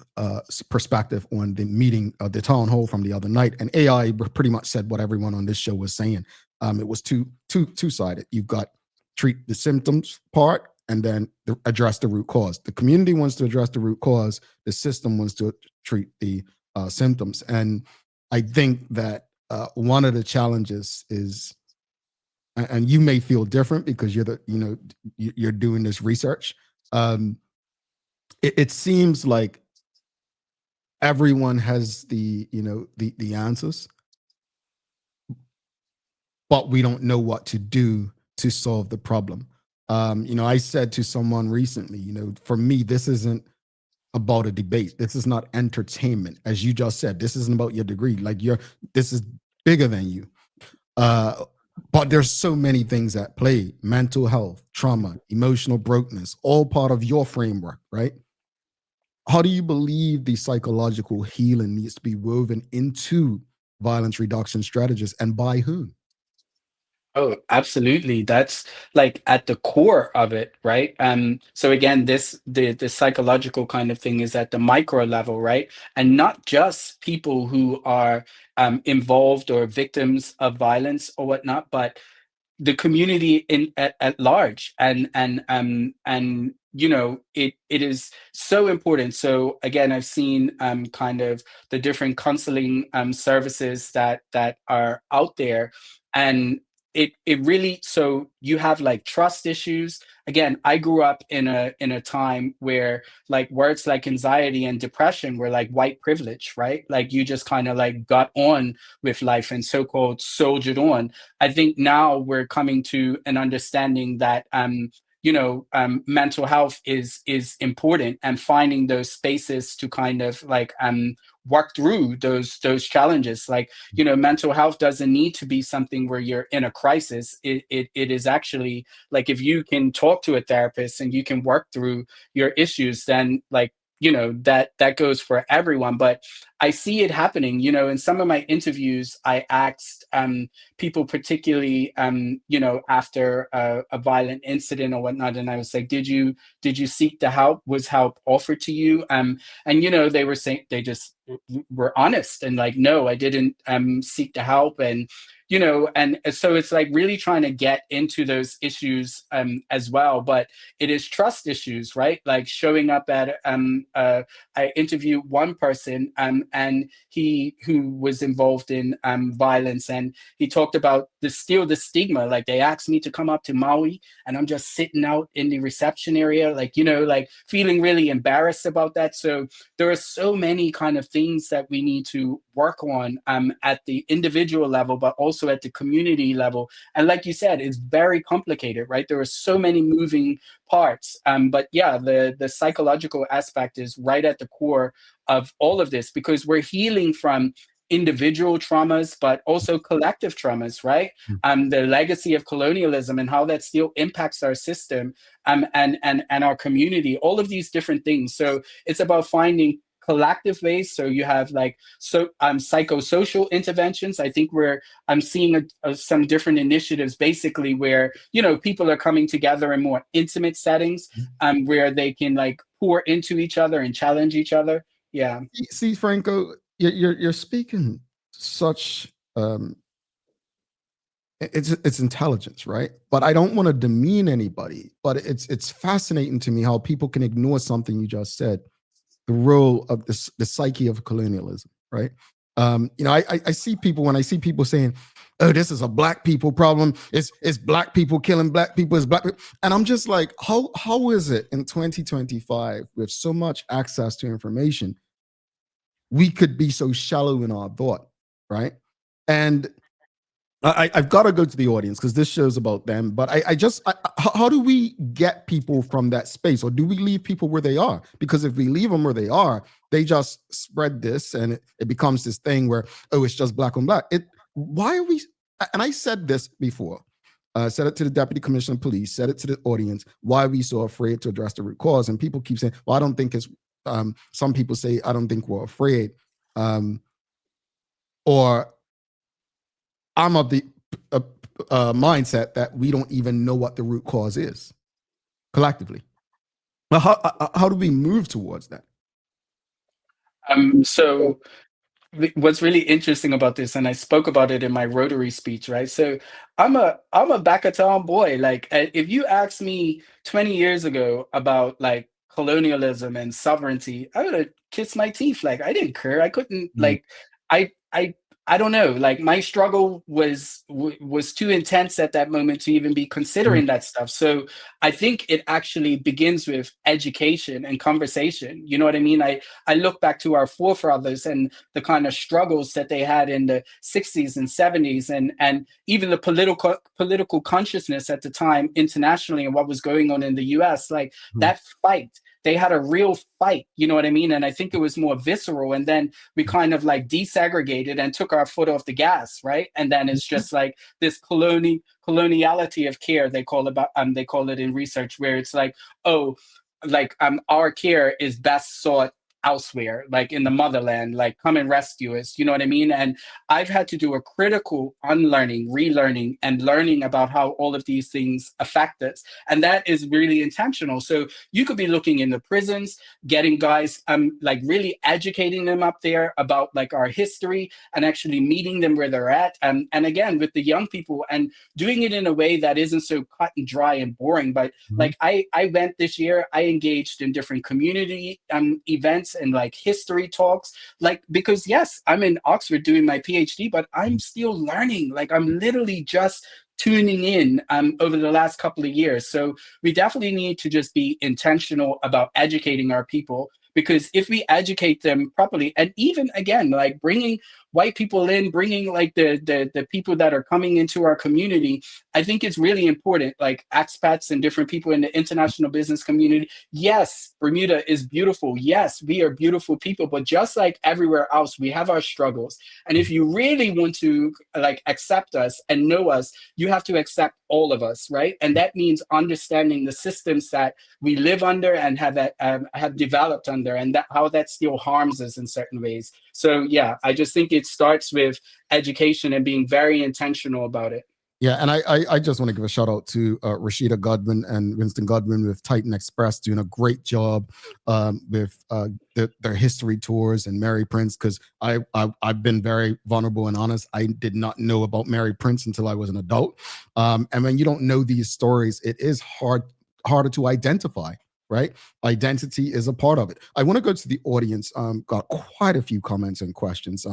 perspective on the meeting of the town hall from the other night, and AI pretty much said what everyone on this show was saying. It was two-sided. You've got treat the symptoms part, and then address the root cause. The community wants to address the root cause. The system wants to treat the symptoms. And I think that one of the challenges is, and you may feel different because you're doing this research. It seems like everyone has the answers, but we don't know what to do to solve the problem. I said to someone recently, for me, this isn't about a debate. This is not entertainment. As you just said, this isn't about your degree. This is bigger than you. But there's so many things at play: mental health, trauma, emotional brokenness, all part of your framework, right? How do you believe the psychological healing needs to be woven into violence reduction strategies, and by whom? Oh, absolutely. That's like at the core of it, right? So again, the psychological kind of thing is at the micro level, right? And not just people who are involved or victims of violence or whatnot, but the community at large. And it is so important. So again, I've seen kind of the different counseling services that are out there, and it really, so you have like trust issues. Again, I grew up in a time where like words like anxiety and depression were like white privilege, right? Like you just kind of like got on with life and so-called soldiered on. I think now we're coming to an understanding that mental health is important, and finding those spaces to kind of like work through those challenges. Like, mental health doesn't need to be something where you're in a crisis. It is actually like, if you can talk to a therapist and you can work through your issues, then like, that goes for everyone. But I see it happening. In some of my interviews, I asked people, particularly after a violent incident or whatnot, and I was like, did you seek the help? Was help offered to you? And they were saying, they just were honest and like, no, I didn't seek the help. And and so it's like really trying to get into those issues as well. But it is trust issues, right? Like showing up at I interviewed one person and who was involved in violence, and he talked about the stigma. Like, they asked me to come up to Maui, and I'm just sitting out in the reception area, like like feeling really embarrassed about that. So there are so many kind of things that we need to work on at the individual level, but also at the community level. And like you said, it's very complicated, right? There are so many moving parts. But yeah, the psychological aspect is right at the core of all of this, because we're healing from individual traumas, but also collective traumas, right? The legacy of colonialism and how that still impacts our system and our community, all of these different things. So it's about finding collective ways. So you have like psychosocial interventions. I think I'm seeing some different initiatives, basically where people are coming together in more intimate settings, where they can like pour into each other and challenge each other. Yeah. See, Frankco, you're speaking such it's intelligence, right? But I don't want to demean anybody. But it's fascinating to me how people can ignore something you just said, the role of the psyche of colonialism, right? I see people when I see people saying, "Oh, this is a black people problem. It's black people killing black people. It's black people," and I'm just like, how is it in 2025 with so much access to information, we could be so shallow in our thought, right? And I've got to go to the audience because this show's about them. But how do we get people from that space, or do we leave people where they are? Because if we leave them where they are, they just spread this, and it becomes this thing where, oh, it's just black on black. Why are we? And I said this before. Said it to the deputy commissioner of police. Said it to the audience. Why are we so afraid to address the root cause? And people keep saying, "Well, I don't think it's." Some people say, "I don't think we're afraid," or I'm of the mindset that we don't even know what the root cause is collectively. Well, how do we move towards that? So what's really interesting about this, and I spoke about it in my Rotary speech, right? So I'm a Backatown boy. Like, if you asked me 20 years ago about like colonialism and sovereignty, I would have kissed my teeth. Like, I didn't care. I couldn't like I I I don't know. Like, my struggle was too intense at that moment to even be considering that stuff. So I think it actually begins with education and conversation. You know what I mean? I look back to our forefathers and the kind of struggles that they had in the 60s and 70s, and even the political consciousness at the time internationally, and what was going on in the US. Like, that fight, they had a real fight, you know what I mean? And I think it was more visceral. And then we kind of like desegregated and took our foot off the gas, right? And then it's just like this coloniality of care, they call it in research, where it's like, oh, like our care is best sought elsewhere, like in the motherland, like come and rescue us, you know what I mean? And I've had to do a critical unlearning, relearning, and learning about how all of these things affect us. And that is really intentional. So you could be looking in the prisons, getting guys, like really educating them up there about like our history, and actually meeting them where they're at. And again, with the young people, and doing it in a way that isn't so cut and dry and boring. But like I went this year, I engaged in different community events and like history talks, like, because yes, I'm in Oxford doing my PhD, but I'm still learning. Like, I'm literally just tuning in over the last couple of years. So we definitely need to just be intentional about educating our people, because if we educate them properly, and even again, like bringing white people in, bringing like the people that are coming into our community, I think it's really important, like expats and different people in the international business community. Yes, Bermuda is beautiful. Yes, we are beautiful people, but just like everywhere else, we have our struggles. And if you really want to like accept us and know us, you have to accept all of us, right? And that means understanding the systems that we live under and have developed under, and that how that still harms us in certain ways. So yeah, I just think it starts with education and being very intentional about it. Yeah, and I just want to give a shout out to Rashida Godwin and Winston Godwin with Titan Express, doing a great job with their history tours and Mary Prince, because I've been very vulnerable and honest. I did not know about Mary Prince until I was an adult, and when you don't know these stories, it is harder to identify. Right, identity is a part of it. I want to go to the audience. Got quite a few comments and questions.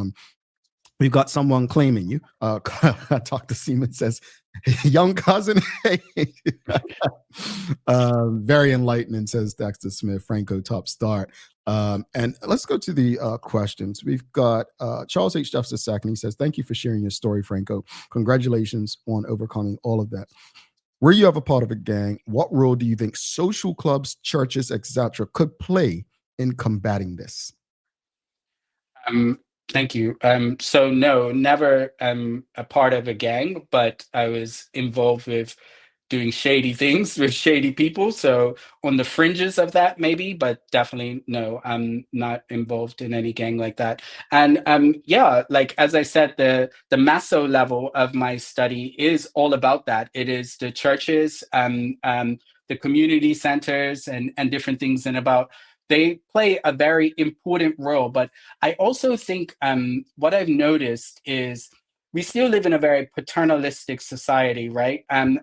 We've got someone claiming you. Dr. Seaman says, young cousin. Very enlightening, says Dexter Smith. Frankco, top start. And let's go to the questions. We've got Charles H. Jeffs II. He says, thank you for sharing your story, Frankco. Congratulations on overcoming all of that. Were you ever part of a gang? What role do you think social clubs, churches, etc., could play in combating this? Thank you. So no, never a part of a gang, but I was involved with doing shady things with shady people. So on the fringes of that, maybe, but definitely no, I'm not involved in any gang like that. And yeah, like as I said, the meso level of my study is all about that. It is the churches, the community centers, and different things, and about they play a very important role. But I also think what I've noticed is we still live in a very paternalistic society, right? And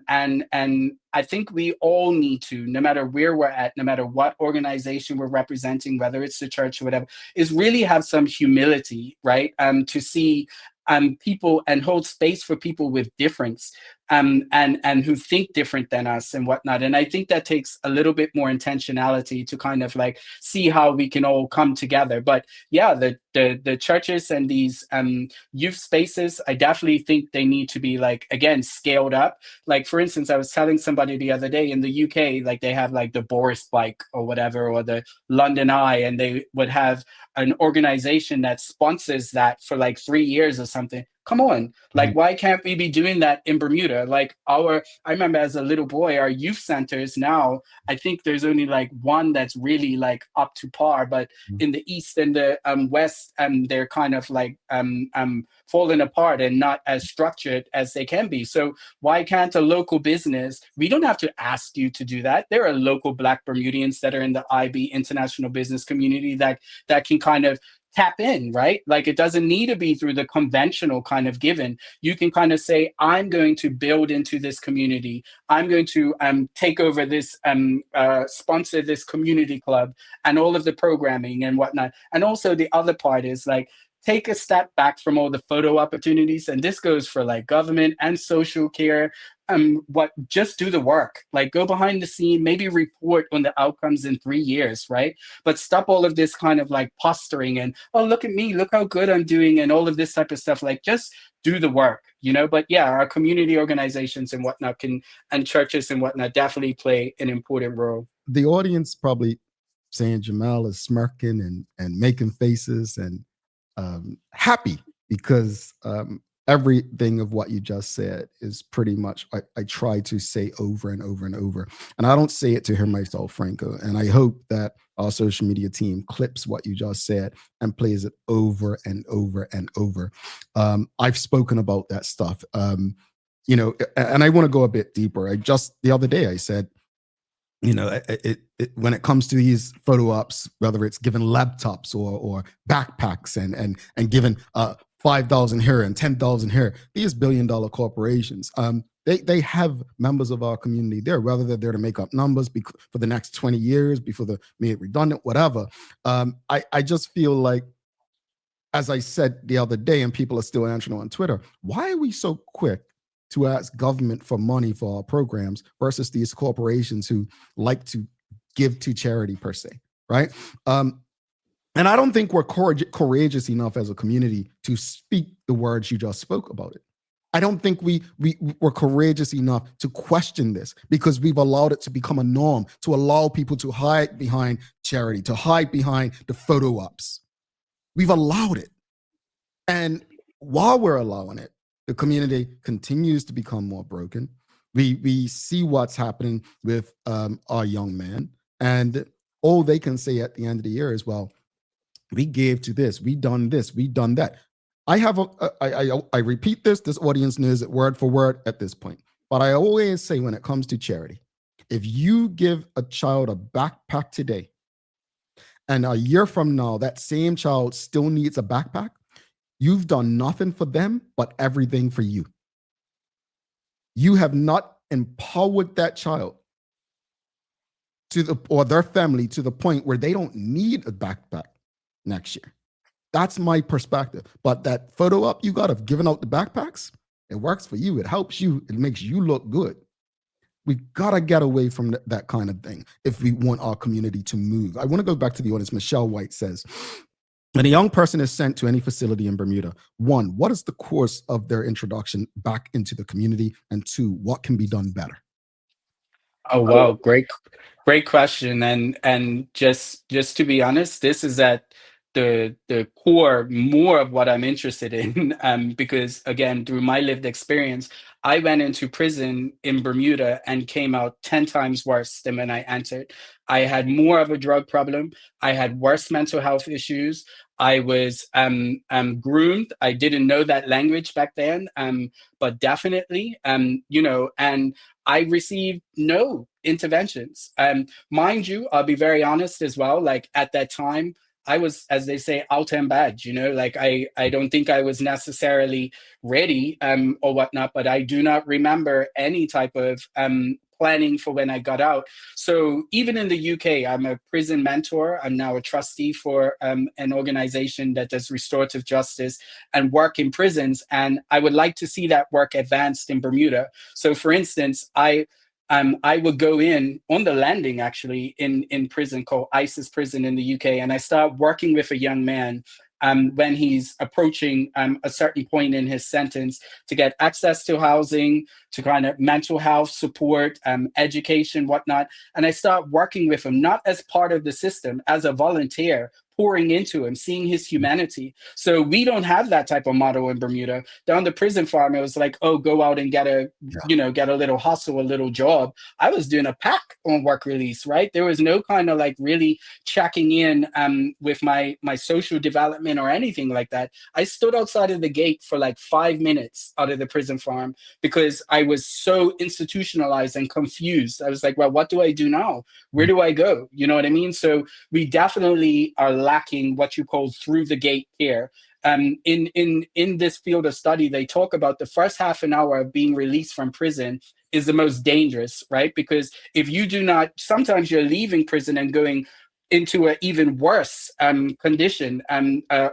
I think we all need to, no matter where we're at, no matter what organization we're representing, whether it's the church or whatever, is really have some humility, right? To see people and hold space for people with difference, and who think different than us and whatnot. And I think that takes a little bit more intentionality to kind of like see how we can all come together. But yeah, the churches and these youth spaces, I definitely think they need to be, like, again, scaled up. Like, for instance, I was telling somebody the other day, in the UK, like, they have like the Boris Bike or whatever, or the London Eye, and they would have an organization that sponsors that for like 3 years or something. Come on, like, why can't we be doing that in Bermuda? Like, I remember as a little boy, our youth centers now, I think there's only like one that's really like up to par, but in the East and the West, they're kind of like falling apart and not as structured as they can be. So why can't a local business, we don't have to ask you to do that. There are local Black Bermudians that are in the IB, international business community, that can kind of tap in, right? Like, it doesn't need to be through the conventional kind of giving. You can kind of say, I'm going to build into this community. I'm going to take over this, sponsor this community club and all of the programming and whatnot. And also the other part is like, take a step back from all the photo opportunities. And this goes for like government and social care. Just do the work, like go behind the scene, maybe report on the outcomes in 3 years, right? But stop all of this kind of like posturing and, oh, look at me, look how good I'm doing, and all of this type of stuff. Like, just do the work, you know? But yeah, our community organizations and whatnot and churches and whatnot definitely play an important role. The audience probably saying Jamal is smirking and making faces and happy because everything of what you just said is pretty much I try to say over and over and over. And I don't say it to hear myself, Frankco. And I hope that our social media team clips what you just said and plays it over and over and over. I've spoken about that stuff, you know, and I want to go a bit deeper. The other day I said, you know, when it comes to these photo ops, whether it's given laptops or backpacks and given 5,000 here and 10,000 here, these billion-dollar corporations, they have members of our community there, whether they're there to make up numbers for the next 20 years, before they made it redundant, whatever. I just feel like, as I said the other day, and people are still answering on Twitter, why are we so quick to ask government for money for our programs versus these corporations who like to give to charity per se, right? And I don't think we're courageous enough as a community to speak the words you just spoke about it. I don't think we're courageous enough to question this, because we've allowed it to become a norm, to allow people to hide behind charity, to hide behind the photo ops. We've allowed it. And while we're allowing it, the community continues to become more broken. We see what's happening with our young men, and all they can say at the end of the year is, well, we gave to this, we done that. I repeat this audience knows it word for word at this point, but I always say, when it comes to charity, if you give a child a backpack today, and a year from now, that same child still needs a backpack, you've done nothing for them, but everything for you. You have not empowered that child or their family to the point where they don't need a backpack next year. That's my perspective. But that photo up you got of giving out the backpacks, it works for you. It helps you. It makes you look good. We got to get away from that kind of thing if we want our community to move. I want to go back to the audience. Michelle White says, when a young person is sent to any facility in Bermuda, 1, what is the course of their introduction back into the community? And 2, what can be done better? Oh, wow. Great question. And just to be honest, this is at the core more of what I'm interested in, because again, through my lived experience, I went into prison in Bermuda and came out 10 times worse than when I entered. I had more of a drug problem. I had worse mental health issues. I was groomed. I didn't know that language back then, but definitely, you know, and I received no interventions. Mind you, I'll be very honest as well. Like at that time, I was, as they say, out and bad. Like I don't think I was necessarily ready or whatnot, but I do not remember any type of planning for when I got out. So even in the UK, I'm a prison mentor. I'm now a trustee for an organization that does restorative justice and work in prisons. And I would like to see that work advanced in Bermuda. So for instance, I would go in on the landing actually in prison called ISIS prison in the UK, and I start working with a young man when he's approaching a certain point in his sentence to get access to housing, to kind of mental health support, education, whatnot. And I start working with him, not as part of the system, as a volunteer, pouring into him, seeing his humanity. So we don't have that type of model in Bermuda. Down the prison farm, it was like, oh, go out and get a little hustle, a little job. I was doing a pack on work release, right? There was no kind of like really checking in with my social development or anything like that. I stood outside of the gate for like 5 minutes out of the prison farm because I was so institutionalized and confused. I was like, well, what do I do now? Where do I go? You know what I mean? So we definitely are lacking what you call through the gate care. In this field of study, they talk about the first half an hour of being released from prison is the most dangerous, right? Because if you do not, sometimes you're leaving prison and going into an even worse condition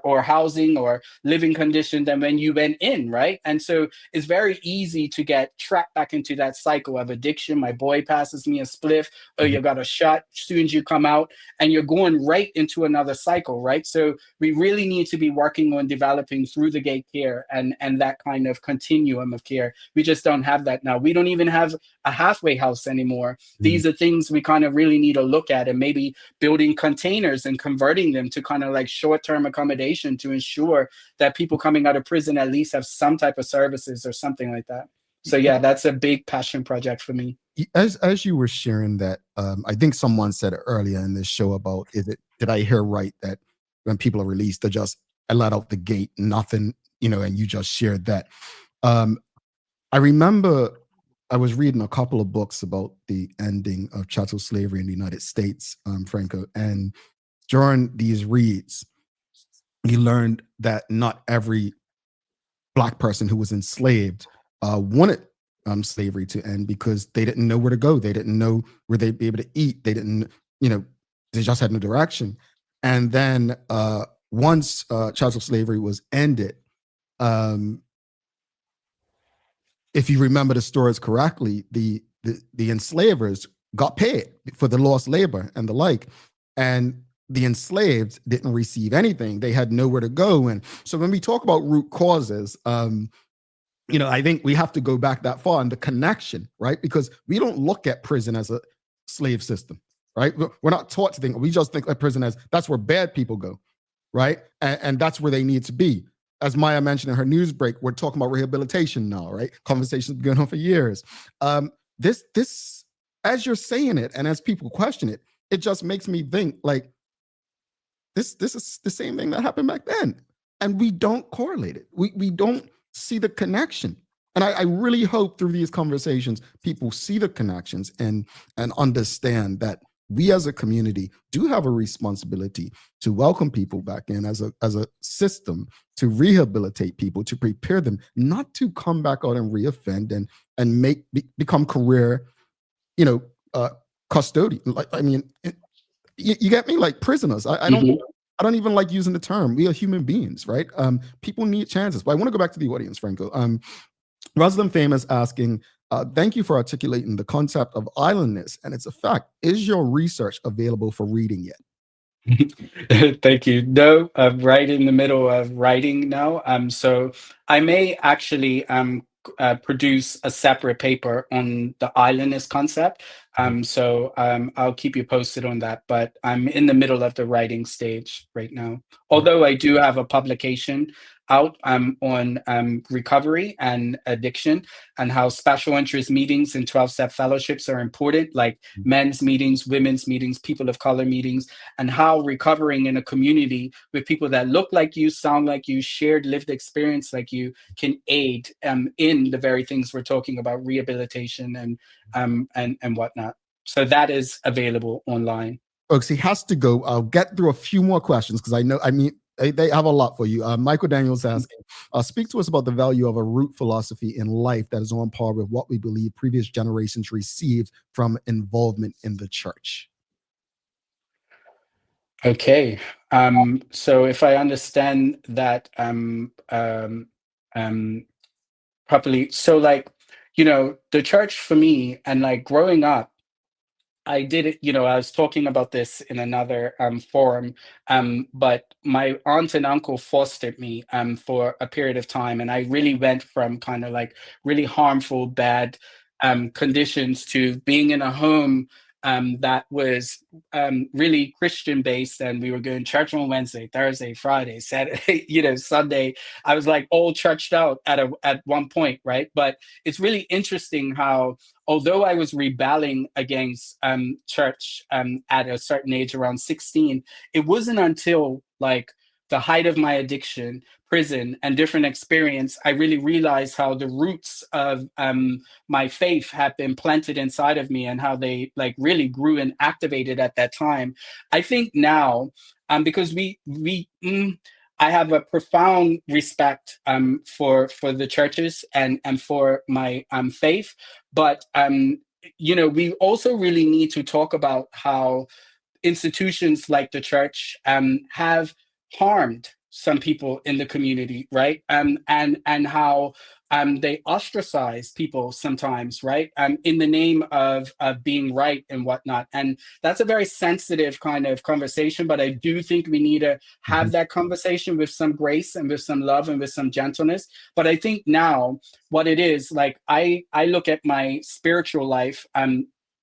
or housing or living condition than when you went in, right? And so it's very easy to get trapped back into that cycle of addiction. My boy passes me a spliff, or you got a shot as soon as you come out, and you're going right into another cycle, right? So we really need to be working on developing through the gate care and that kind of continuum of care. We just don't have that now. We don't even have a halfway house anymore. These are things we kind of really need to look at, and maybe building containers and converting them to kind of like short-term accommodation to ensure that people coming out of prison at least have some type of services or something like that. So yeah, that's a big passion project for me. As you were sharing that, I think someone said it earlier in this show about, did I hear right that when people are released, they're just let out the gate, nothing, and you just shared that. I remember I was reading a couple of books about the ending of chattel slavery in the United States, Frankco, and during these reads, you learned that not every Black person who was enslaved wanted slavery to end because they didn't know where to go. They didn't know where they'd be able to eat. They didn't, they just had no direction. And then once chattel slavery was ended, if you remember the stories correctly, the enslavers got paid for the lost labor and the like, and the enslaved didn't receive anything. They had nowhere to go. And so when we talk about root causes, I think we have to go back that far and the connection, right? Because we don't look at prison as a slave system, right? We're not taught to think. We just think of prison as that's where bad people go, right? And that's where they need to be. As Maya mentioned in her news break, we're talking about rehabilitation now, right? Conversations have been going on for years. This, as you're saying it, and as people question it, it just makes me think like this is the same thing that happened back then, and we don't correlate it. We don't see the connection. And I really hope through these conversations, people see the connections and understand that we as a community do have a responsibility to welcome people back in as a system, to rehabilitate people, to prepare them not to come back out and reoffend and become career, custodian. Like, I mean, you get me? Like prisoners. I don't even like using the term. We are human beings, right? People need chances. But I want to go back to the audience, Frankco. Rosalind Famous asking, thank you for articulating the concept of islandness and its effect. Is your research available for reading yet? Thank you. No, I'm right in the middle of writing now. So I may actually produce a separate paper on the islandness concept. So I'll keep you posted on that. But I'm in the middle of the writing stage right now. Although I do have a publication out on recovery and addiction and how special interest meetings and 12-step fellowships are important, like men's meetings, women's meetings, people of color meetings, and how recovering in a community with people that look like you, sound like you, shared lived experience like you can aid in the very things we're talking about, rehabilitation and whatnot. So that is available online. Folks, he has to go. I'll get through a few more questions because I know, I mean, they have a lot for you. Michael Daniels asking, speak to us about the value of a root philosophy in life that is on par with what we believe previous generations received from involvement in the church. Okay. So if I understand that properly, so like, the church for me, and like growing up, I did it, I was talking about this in another forum, but my aunt and uncle fostered me for a period of time. And I really went from kind of like really harmful, bad conditions to being in a home that was really Christian based. And we were going to church on Wednesday, Thursday, Friday, Saturday, Sunday. I was like all churched out at one point, right? But it's really interesting how, although I was rebelling against church at a certain age, around 16, it wasn't until like the height of my addiction, prison, and different experience, I really realized how the roots of my faith have been planted inside of me and how they like really grew and activated at that time. I think now, because I have a profound respect for the churches and for my faith, but we also really need to talk about how institutions like the church have harmed some people in the community, right? And how they ostracize people sometimes, right? In the name of being right and whatnot. And that's a very sensitive kind of conversation, but I do think we need to have that conversation with some grace and with some love and with some gentleness. But I think now what it is, like I look at my spiritual life,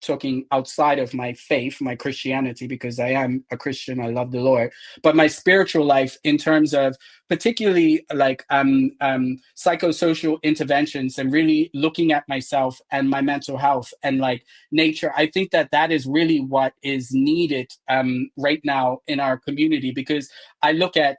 talking outside of my faith, my Christianity, because I am a Christian, I love the Lord, but my spiritual life in terms of particularly like psychosocial interventions and really looking at myself and my mental health and like nature. I think that is really what is needed right now in our community, because I look at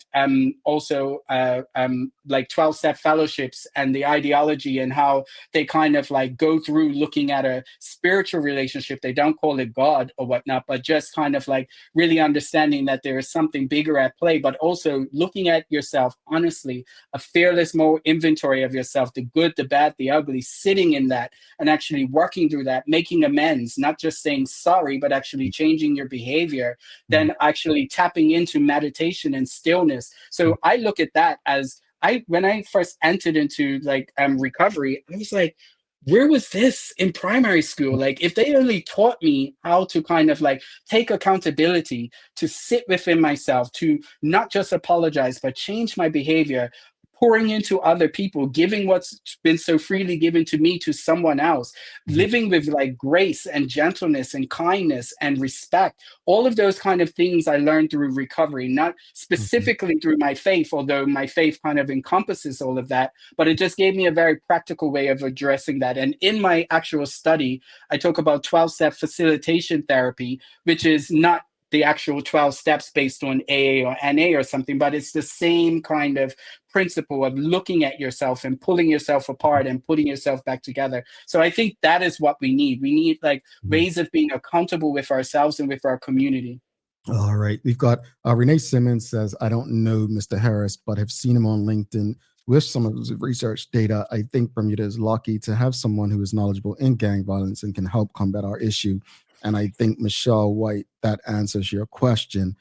also like 12-step fellowships and the ideology and how they kind of like go through looking at a spiritual relationship. They don't call it God or whatnot, but just kind of like really understanding that there is something bigger at play, but also looking at yourself honestly, a fearless moral inventory of yourself, the good, the bad, the ugly, sitting in that and actually working through that, making amends, not just saying sorry, but actually changing your behavior, then actually tapping into meditation and stillness. So I look at that as when I first entered into like recovery, I was like, where was this in primary school? Like, if they only taught me how to kind of like take accountability, to sit within myself, to not just apologize, but change my behavior, pouring into other people, giving what's been so freely given to me to someone else, living with like grace and gentleness and kindness and respect. All of those kind of things I learned through recovery, not specifically through my faith, although my faith kind of encompasses all of that, but it just gave me a very practical way of addressing that. And in my actual study, I talk about 12-step facilitation therapy, which is not the actual 12 steps based on AA or NA or something, but it's the same kind of principle of looking at yourself and pulling yourself apart and putting yourself back together. So I think that is what we need. We need like ways of being accountable with ourselves and with our community. All right. We've got Renee Simmons says, I don't know Mr. Harris, but have seen him on LinkedIn with some of his research data. I think Bermuda is lucky to have someone who is knowledgeable in gang violence and can help combat our issue. And I think, Michelle White, that answers your question,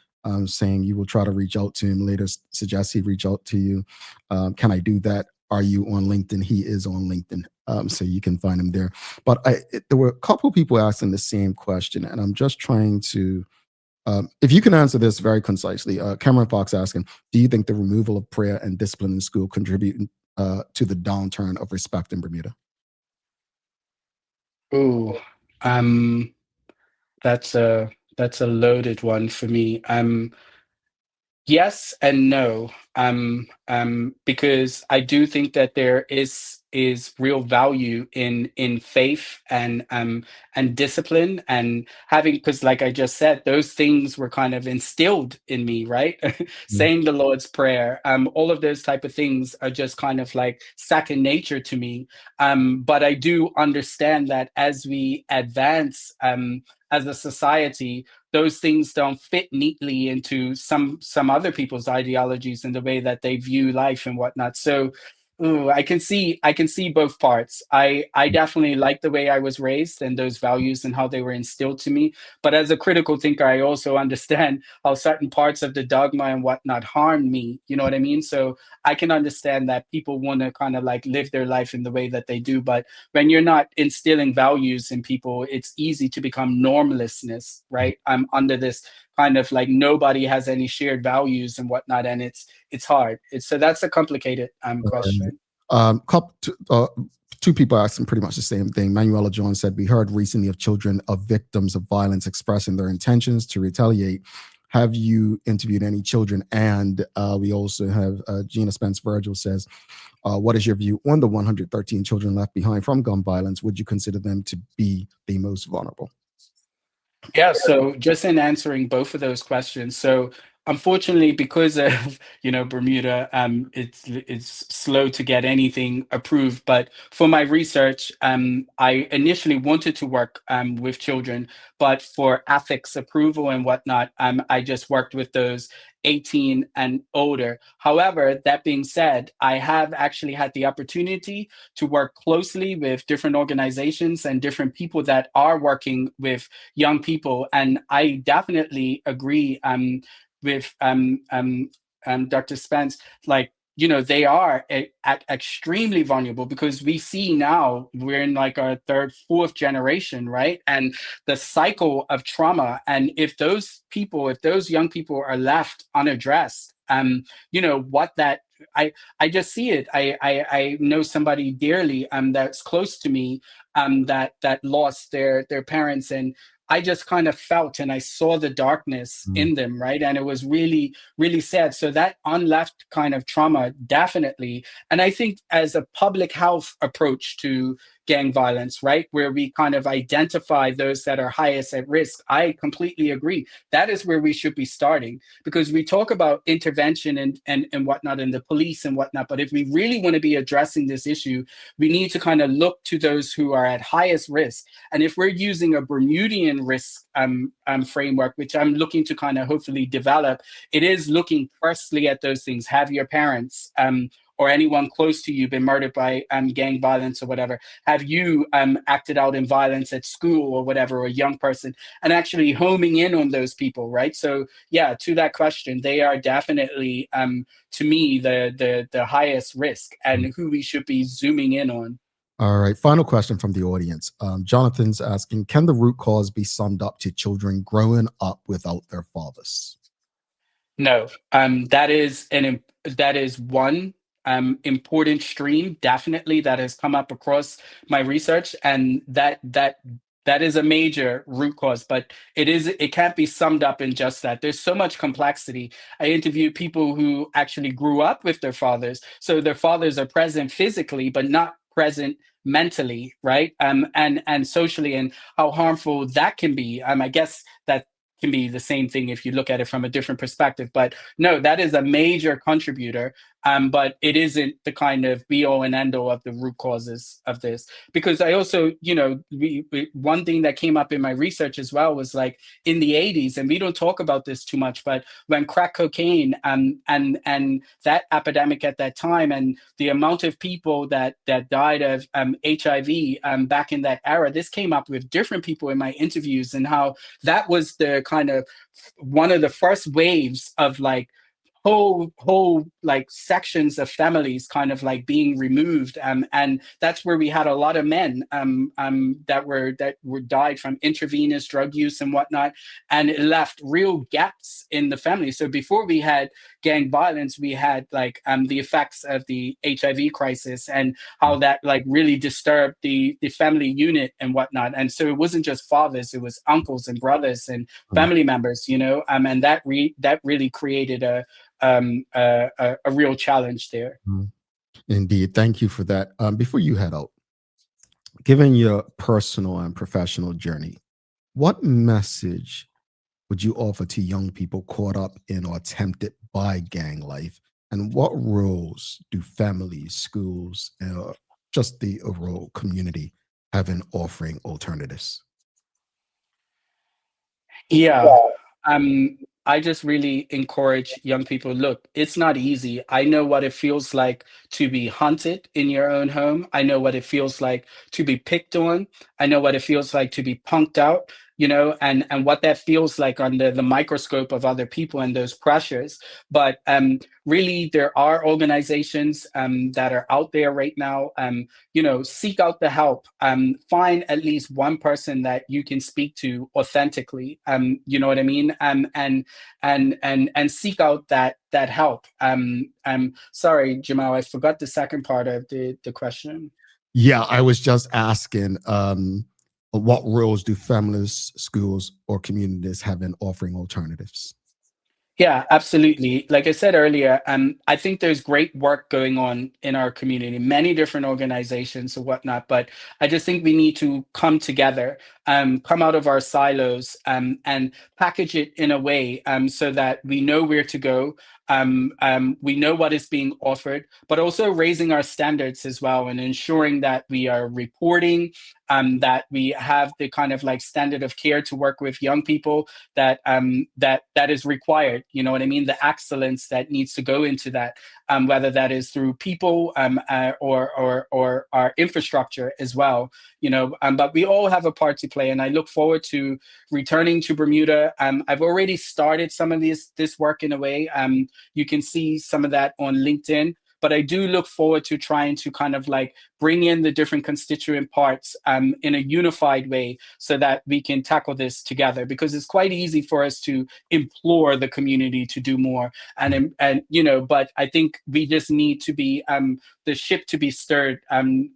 saying you will try to reach out to him later, suggest he reach out to you. Can I do that? Are you on LinkedIn? He is on LinkedIn, so you can find him there. But there were a couple people asking the same question, and I'm just trying to, if you can answer this very concisely. Cameron Fox asking, do you think the removal of prayer and discipline in school contribute to the downturn of respect in Bermuda? Ooh, that's a loaded one for me. Yes and no, because I do think that there is is real value in faith and discipline and having, because like I just said, those things were kind of instilled in me, right? Saying the Lord's Prayer, all of those type of things are just kind of like second nature to me. But I do understand that as we advance as a society, those things don't fit neatly into some other people's ideologies and the way that they view life and whatnot. So I can see both parts. I definitely like the way I was raised and those values and how they were instilled to me. But as a critical thinker, I also understand how certain parts of the dogma and whatnot harm me. You know what I mean? So I can understand that people want to kind of like live their life in the way that they do. But when you're not instilling values in people, it's easy to become normlessness, right? I'm under this kind of like nobody has any shared values and whatnot, and it's hard. So that's a complicated question. Two people asking pretty much the same thing. Manuela Jones said, "We heard recently of children of victims of violence expressing their intentions to retaliate. Have you interviewed any children?" And we also have Gina Spence Virgil says, "What is your view on the 113 children left behind from gun violence? Would you consider them to be the most vulnerable?" Yeah, so just in answering both of those questions, so unfortunately, because of Bermuda, it's slow to get anything approved. But for my research, I initially wanted to work with children, but for ethics approval and whatnot, I just worked with those 18 and older. However, that being said, I have actually had the opportunity to work closely with different organizations and different people that are working with young people. And I definitely agree with Dr. Spence, like, they are extremely vulnerable because we see now we're in like our third, fourth generation, right? And the cycle of trauma. And if those young people are left unaddressed, what that I just see it. I know somebody dearly that's close to me that lost their parents, and I just kind of felt and I saw the darkness in them, right? And it was really, really sad. So that unleft kind of trauma, definitely. And I think as a public health approach to gang violence, right, where we kind of identify those that are highest at risk, I completely agree. That is where we should be starting, because we talk about intervention and whatnot, and the police and whatnot. But if we really want to be addressing this issue, we need to kind of look to those who are at highest risk. And if we're using a Bermudian risk framework, which I'm looking to kind of hopefully develop, it is looking firstly at those things. Have your parents or anyone close to you been murdered by gang violence or whatever? Have you acted out in violence at school or whatever, or a young person? And actually homing in on those people, right? So yeah, to that question, they are definitely, to me, the highest risk and who we should be zooming in on. All right, final question from the audience. Jonathan's asking, can the root cause be summed up to children growing up without their fathers? No, that is one important stream, definitely, that has come up across my research, and that is a major root cause. But it can't be summed up in just that. There's so much complexity. I interviewed people who actually grew up with their fathers, so their fathers are present physically, but not present mentally, right? And socially, and how harmful that can be. I guess that can be the same thing if you look at it from a different perspective. But no, that is a major contributor. But it isn't the kind of be all and end all of the root causes of this. Because I also, one thing that came up in my research as well was like in the 80s, and we don't talk about this too much, but when crack cocaine and that epidemic at that time, and the amount of people that died of HIV back in that era, this came up with different people in my interviews, and how that was the kind of one of the first waves of like whole like sections of families kind of like being removed, and that's where we had a lot of men that were died from intravenous drug use and whatnot, and it left real gaps in the family. So before we had gang violence, we had like the effects of the HIV crisis and how that like really disturbed the family unit and whatnot. And so it wasn't just fathers, it was uncles and brothers and family members, and that really created a real challenge there. Indeed. Thank you for that. Before you head out, given your personal and professional journey, what message would you offer to young people caught up in or tempted by gang life? And what roles do families, schools, and just the overall community have in offering alternatives? Yeah. Um, I just really encourage young people. Look, it's not easy. I know what it feels like to be hunted in your own home. I know what it feels like to be picked on. I know what it feels like to be punked out, and what that feels like under the microscope of other people and those pressures. But really, there are organizations that are out there right now. Seek out the help. Find at least one person that you can speak to authentically. You know what I mean? And seek out that help. Sorry, Jamal, I forgot the second part of the question. Yeah, I was just asking, what roles do families, schools, or communities have in offering alternatives? Yeah, absolutely. Like I said earlier, I think there's great work going on in our community, many different organizations or whatnot. But I just think we need to come together, come out of our silos, and package it in a way so that we know where to go. We know what is being offered, but also raising our standards as well and ensuring that we are reporting, that we have the kind of like standard of care to work with young people that is required. You know what I mean? The excellence that needs to go into that, whether that is through people or our infrastructure as well. But we all have a part to play, and I look forward to returning to Bermuda. I've already started some of this work in a way. You can see some of that on LinkedIn. But I do look forward to trying to kind of like bring in the different constituent parts in a unified way so that we can tackle this together, because it's quite easy for us to implore the community to do more. But I think we just need to be the ship to be stirred in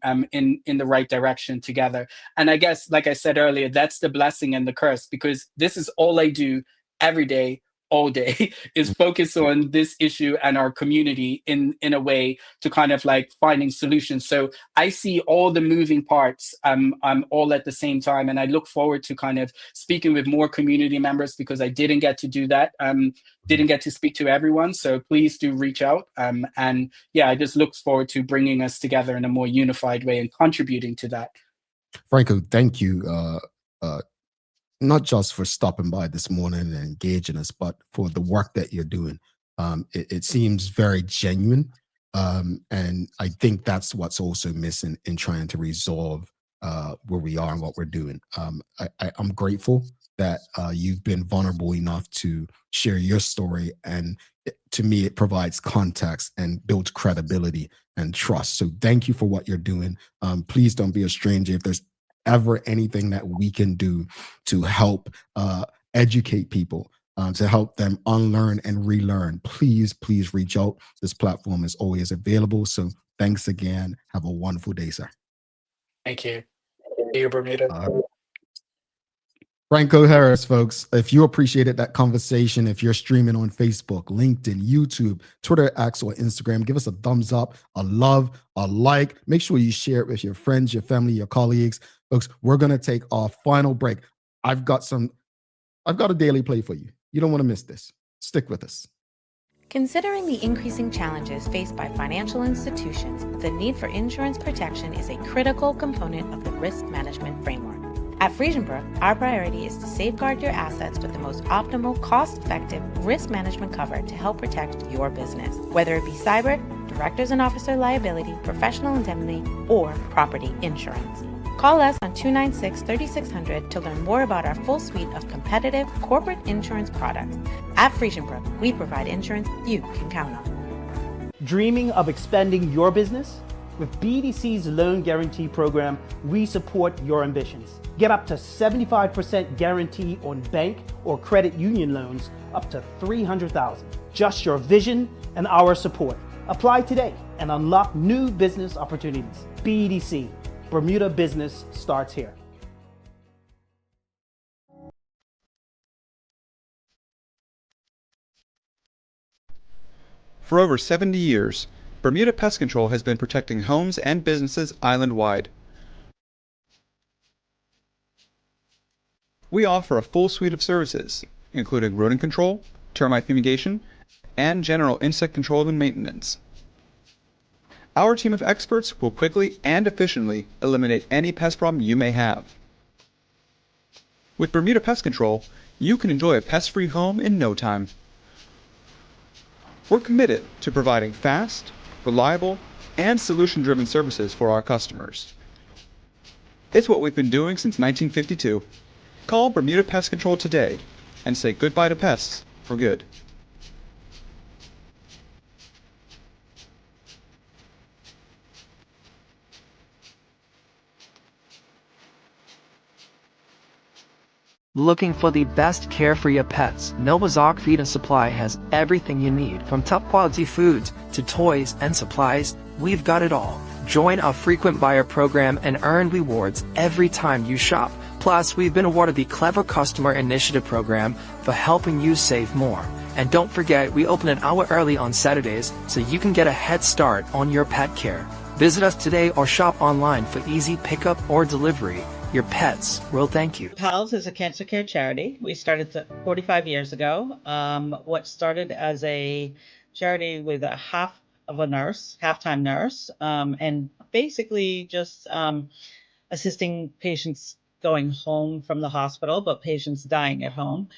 the right direction together. And I guess, like I said earlier, that's the blessing and the curse, because this is all I do every day, all day is focus on this issue and our community in a way to kind of like finding solutions. So I see all the moving parts all at the same time, and I look forward to kind of speaking with more community members, because I didn't get to do that, didn't get to speak to everyone. So please do reach out, and yeah, I just look forward to bringing us together in a more unified way and contributing to that. Frankco, thank you. Not just for stopping by this morning and engaging us, but for the work that you're doing. It seems very genuine. And I think that's what's also missing in trying to resolve where we are and what we're doing. I'm grateful that you've been vulnerable enough to share your story. And to me, it provides context and builds credibility and trust. So thank you for what you're doing. Please don't be a stranger. If there's ever anything that we can do to help educate people, to help them unlearn and relearn, please reach out. This platform is always available. So thanks again. Have a wonderful day, sir. Thank you. See you, Bermuda. Frankco Harris, folks. If you appreciated that conversation, if you're streaming on Facebook, LinkedIn, YouTube, Twitter, X, or Instagram, give us a thumbs up, a love, a like. Make sure you share it with your friends, your family, your colleagues. Folks, we're going to take our final break. I've got a daily play for you. You don't want to miss this. Stick with us. Considering the increasing challenges faced by financial institutions, the need for insurance protection is a critical component of the risk management framework. At Friesenbrook, our priority is to safeguard your assets with the most optimal, cost-effective risk management cover to help protect your business, whether it be cyber, directors and officer liability, professional indemnity, or property insurance. Call us on 296-3600 to learn more about our full suite of competitive corporate insurance products. At Friesenbrook, we provide insurance you can count on. Dreaming of expanding your business? With BDC's Loan Guarantee Program, we support your ambitions. Get up to 75% guarantee on bank or credit union loans up to $300,000. Just your vision and our support. Apply today and unlock new business opportunities. BDC, Bermuda business starts here. For over 70 years, Bermuda Pest Control has been protecting homes and businesses island-wide. We offer a full suite of services, including rodent control, termite fumigation, and general insect control and maintenance. Our team of experts will quickly and efficiently eliminate any pest problem you may have. With Bermuda Pest Control, you can enjoy a pest-free home in no time. We're committed to providing fast, reliable, and solution-driven services for our customers. It's what we've been doing since 1952. Call Bermuda Pest Control today and say goodbye to pests for good. Looking for the best care for your pets? Noah's Ark Feed and Supply has everything you need, from top quality foods to toys and supplies. We've got it all. Join our frequent buyer program and earn rewards every time you shop. Plus, we've been awarded the Clever Customer Initiative program for helping you save more. And don't forget, we open an hour early on Saturdays so you can get a head start on your pet care. Visit us today or shop online for easy pickup or delivery. Your pets will thank you. PALS is a cancer care charity. We started 45 years ago. What started as a charity with a half-time nurse, and basically just assisting patients going home from the hospital, but patients dying at home.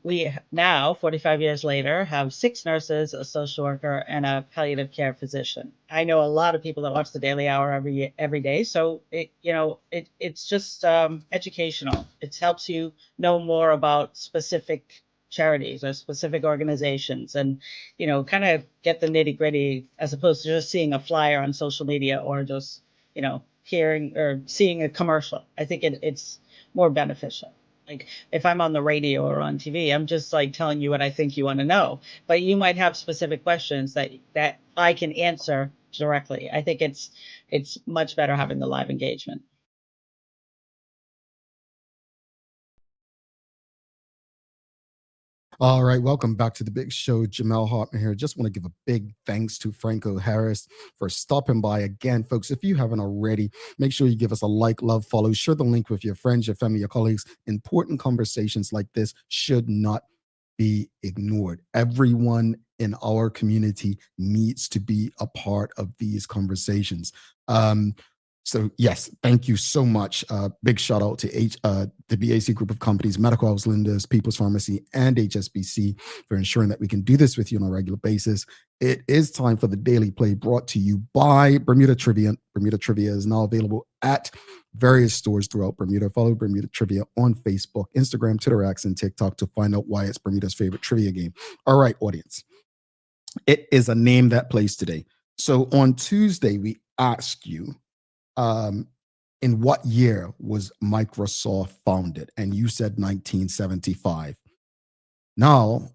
We now, 45 years later, have 6 nurses, a social worker, and a palliative care physician. I know a lot of people that watch the Daily Hour every day, so it's just educational. It helps you know more about specific charities or specific organizations, and kind of get the nitty gritty as opposed to just seeing a flyer on social media or just hearing or seeing a commercial. I think it's more beneficial. Like if I'm on the radio or on TV, I'm just like telling you what I think you want to know. But you might have specific questions that I can answer directly. I think it's much better having the live engagement. All right, welcome back to the big show. Jamel Hartman here. Just want to give a big thanks to Frankco Harris for stopping by again. Folks, if you haven't already, make sure you give us a like, love, follow, share the link with your friends, your family, your colleagues. Important conversations like this should not be ignored. Everyone in our community needs to be a part of these conversations. So yes, thank you so much. Big shout out to the BAC group of companies, Medical House Lenders, People's Pharmacy, and HSBC for ensuring that we can do this with you on a regular basis. It is time for the Daily Play, brought to you by Bermuda Trivia. Bermuda Trivia is now available at various stores throughout Bermuda. Follow Bermuda Trivia on Facebook, Instagram, Twitter, X, and TikTok to find out why it's Bermuda's favorite trivia game. All right, audience. It is a name that plays today. So on Tuesday, we asked you, in what year was Microsoft founded? And you said 1975. Now,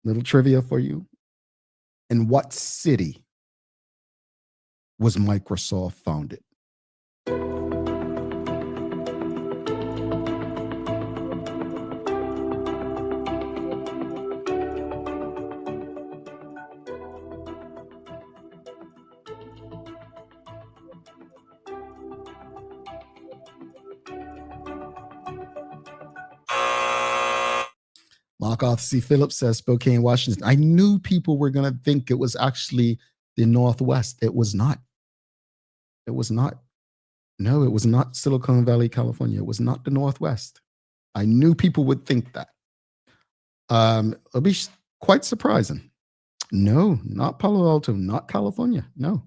little trivia for you. In what city was Microsoft founded? Mark Arthur C. Phillips says Spokane, Washington. I knew people were going to think it was actually the Northwest. It was not. It was not. No, it was not Silicon Valley, California. It was not the Northwest. I knew people would think that. It'll be quite surprising. No, not Palo Alto, not California. No.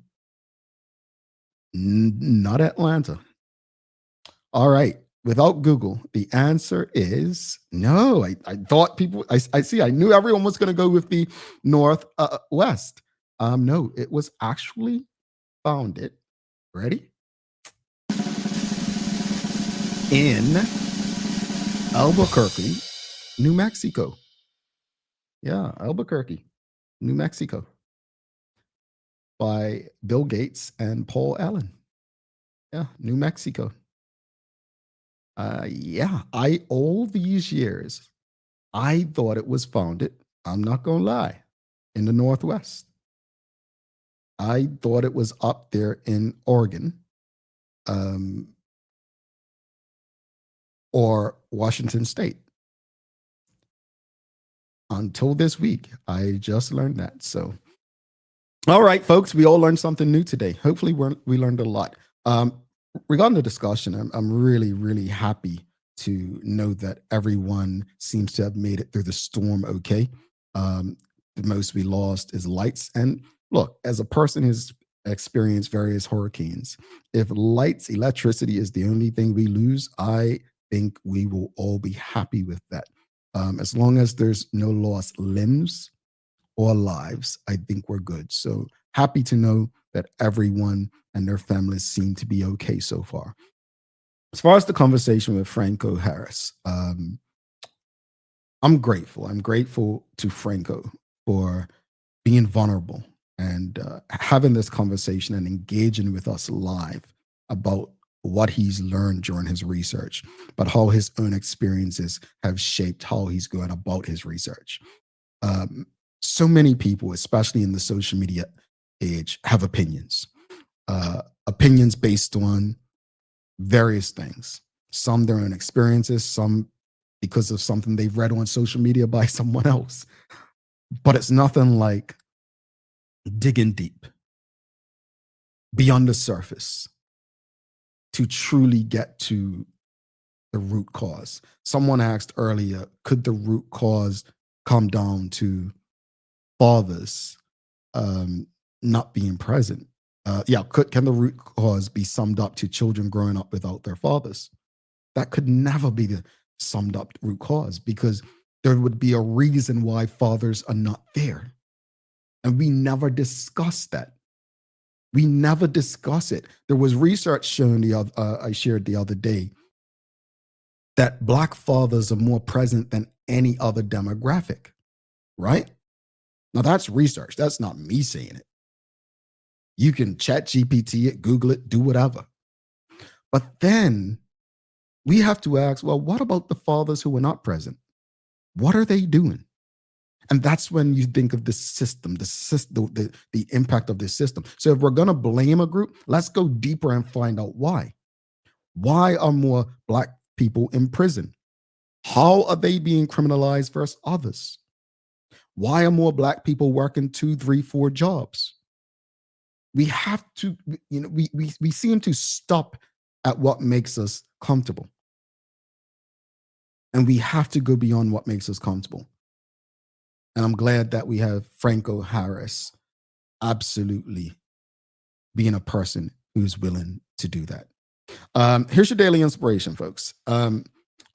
Not Atlanta. All right. Without Google, the answer is no. I thought people, I see, I knew everyone was going to go with the Northwest. No, it was actually founded, ready? In Albuquerque, New Mexico. Yeah, Albuquerque, New Mexico. By Bill Gates and Paul Allen. Yeah, New Mexico. Yeah, all these years, I thought it was founded, I'm not going to lie, in the Northwest. I thought it was up there in Oregon or Washington State. Until this week, I just learned that. So, all right, folks, we all learned something new today. Hopefully, we learned a lot. Regarding the discussion, I'm really, really happy to know that everyone seems to have made it through the storm okay. The most we lost is lights. And look, as a person who's experienced various hurricanes, if lights, electricity is the only thing we lose, I think we will all be happy with that. As long as there's no lost limbs or lives, I think we're good. So happy to know that everyone and their families seem to be okay so far. As far as the conversation with Frankco Harris, I'm grateful. I'm grateful to Frankco for being vulnerable and having this conversation and engaging with us live about what he's learned during his research, but how his own experiences have shaped how he's going about his research. So many people, especially in the social media age, have opinions. Opinions based on various things. Some their own experiences, some because of something they've read on social media by someone else. But it's nothing like digging deep beyond the surface to truly get to the root cause. Someone asked earlier, could the root cause come down to fathers not being present? Can the root cause be summed up to children growing up without their fathers? That could never be the summed up root cause, because there would be a reason why fathers are not there. And we never discuss that. We never discuss it. There was research shown I shared the other day that Black fathers are more present than any other demographic, right? Now that's research. That's not me saying it. You can chat GPT it, Google it, do whatever. But then we have to ask, well, what about the fathers who are not present? What are they doing? And that's when you think of the system, the impact of this system. So if we're going to blame a group, let's go deeper and find out why. Why are more Black people in prison? How are they being criminalized versus others? Why are more Black people working 2, 3, 4 jobs? We have to, we seem to stop at what makes us comfortable. And we have to go beyond what makes us comfortable. And I'm glad that we have Frankco Harris absolutely being a person who's willing to do that. Here's your daily inspiration, folks.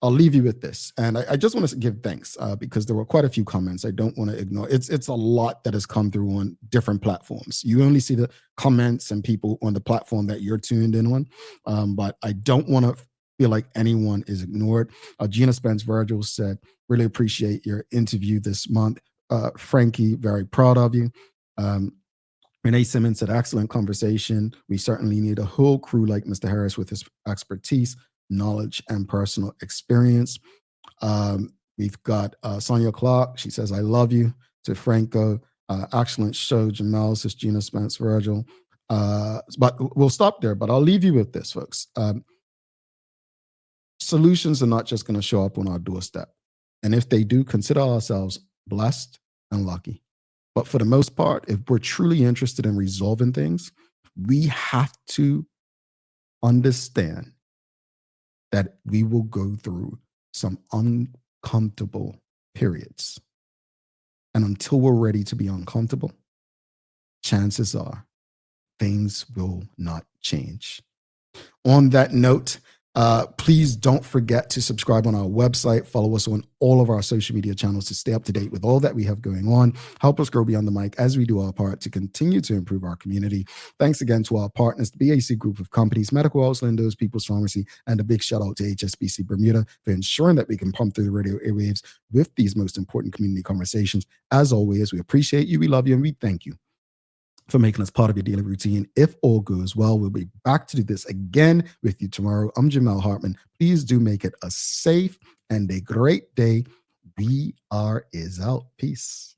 I'll leave you with this. And I just want to give thanks because there were quite a few comments I don't want to ignore. It's a lot that has come through on different platforms. You only see the comments and people on the platform that you're tuned in on. But I don't want to feel like anyone is ignored. Gina Spence Virgil said, really appreciate your interview this month. Frankie, very proud of you. Renee Simmons said, excellent conversation. We certainly need a whole crew like Mr. Harris with his expertise, knowledge, and personal experience. We've got Sonia Clark. She says, I love you. To Frankco, excellent show. Jamel says, Gina Spence Virgil. But we'll stop there. But I'll leave you with this, folks. Solutions are not just going to show up on our doorstep. And if they do, consider ourselves blessed and lucky. But for the most part, if we're truly interested in resolving things, we have to understand that we will go through some uncomfortable periods. And until we're ready to be uncomfortable, chances are things will not change. On that note, please don't forget to subscribe on our website. Follow us on all of our social media channels to stay up to date with all that we have going on. Help us grow beyond the mic as we do our part to continue to improve our community. Thanks again to our partners, the BAC Group of Companies, Medical House Lindos, People's Pharmacy, and a big shout out to HSBC Bermuda for ensuring that we can pump through the radio airwaves with these most important community conversations. As always, we appreciate you, we love you, and we thank you for making us part of your daily routine. If all goes well, we'll be back to do this again with you tomorrow. I'm Jamel Hartman. Please do make it a safe and a great day. We are is out. Peace.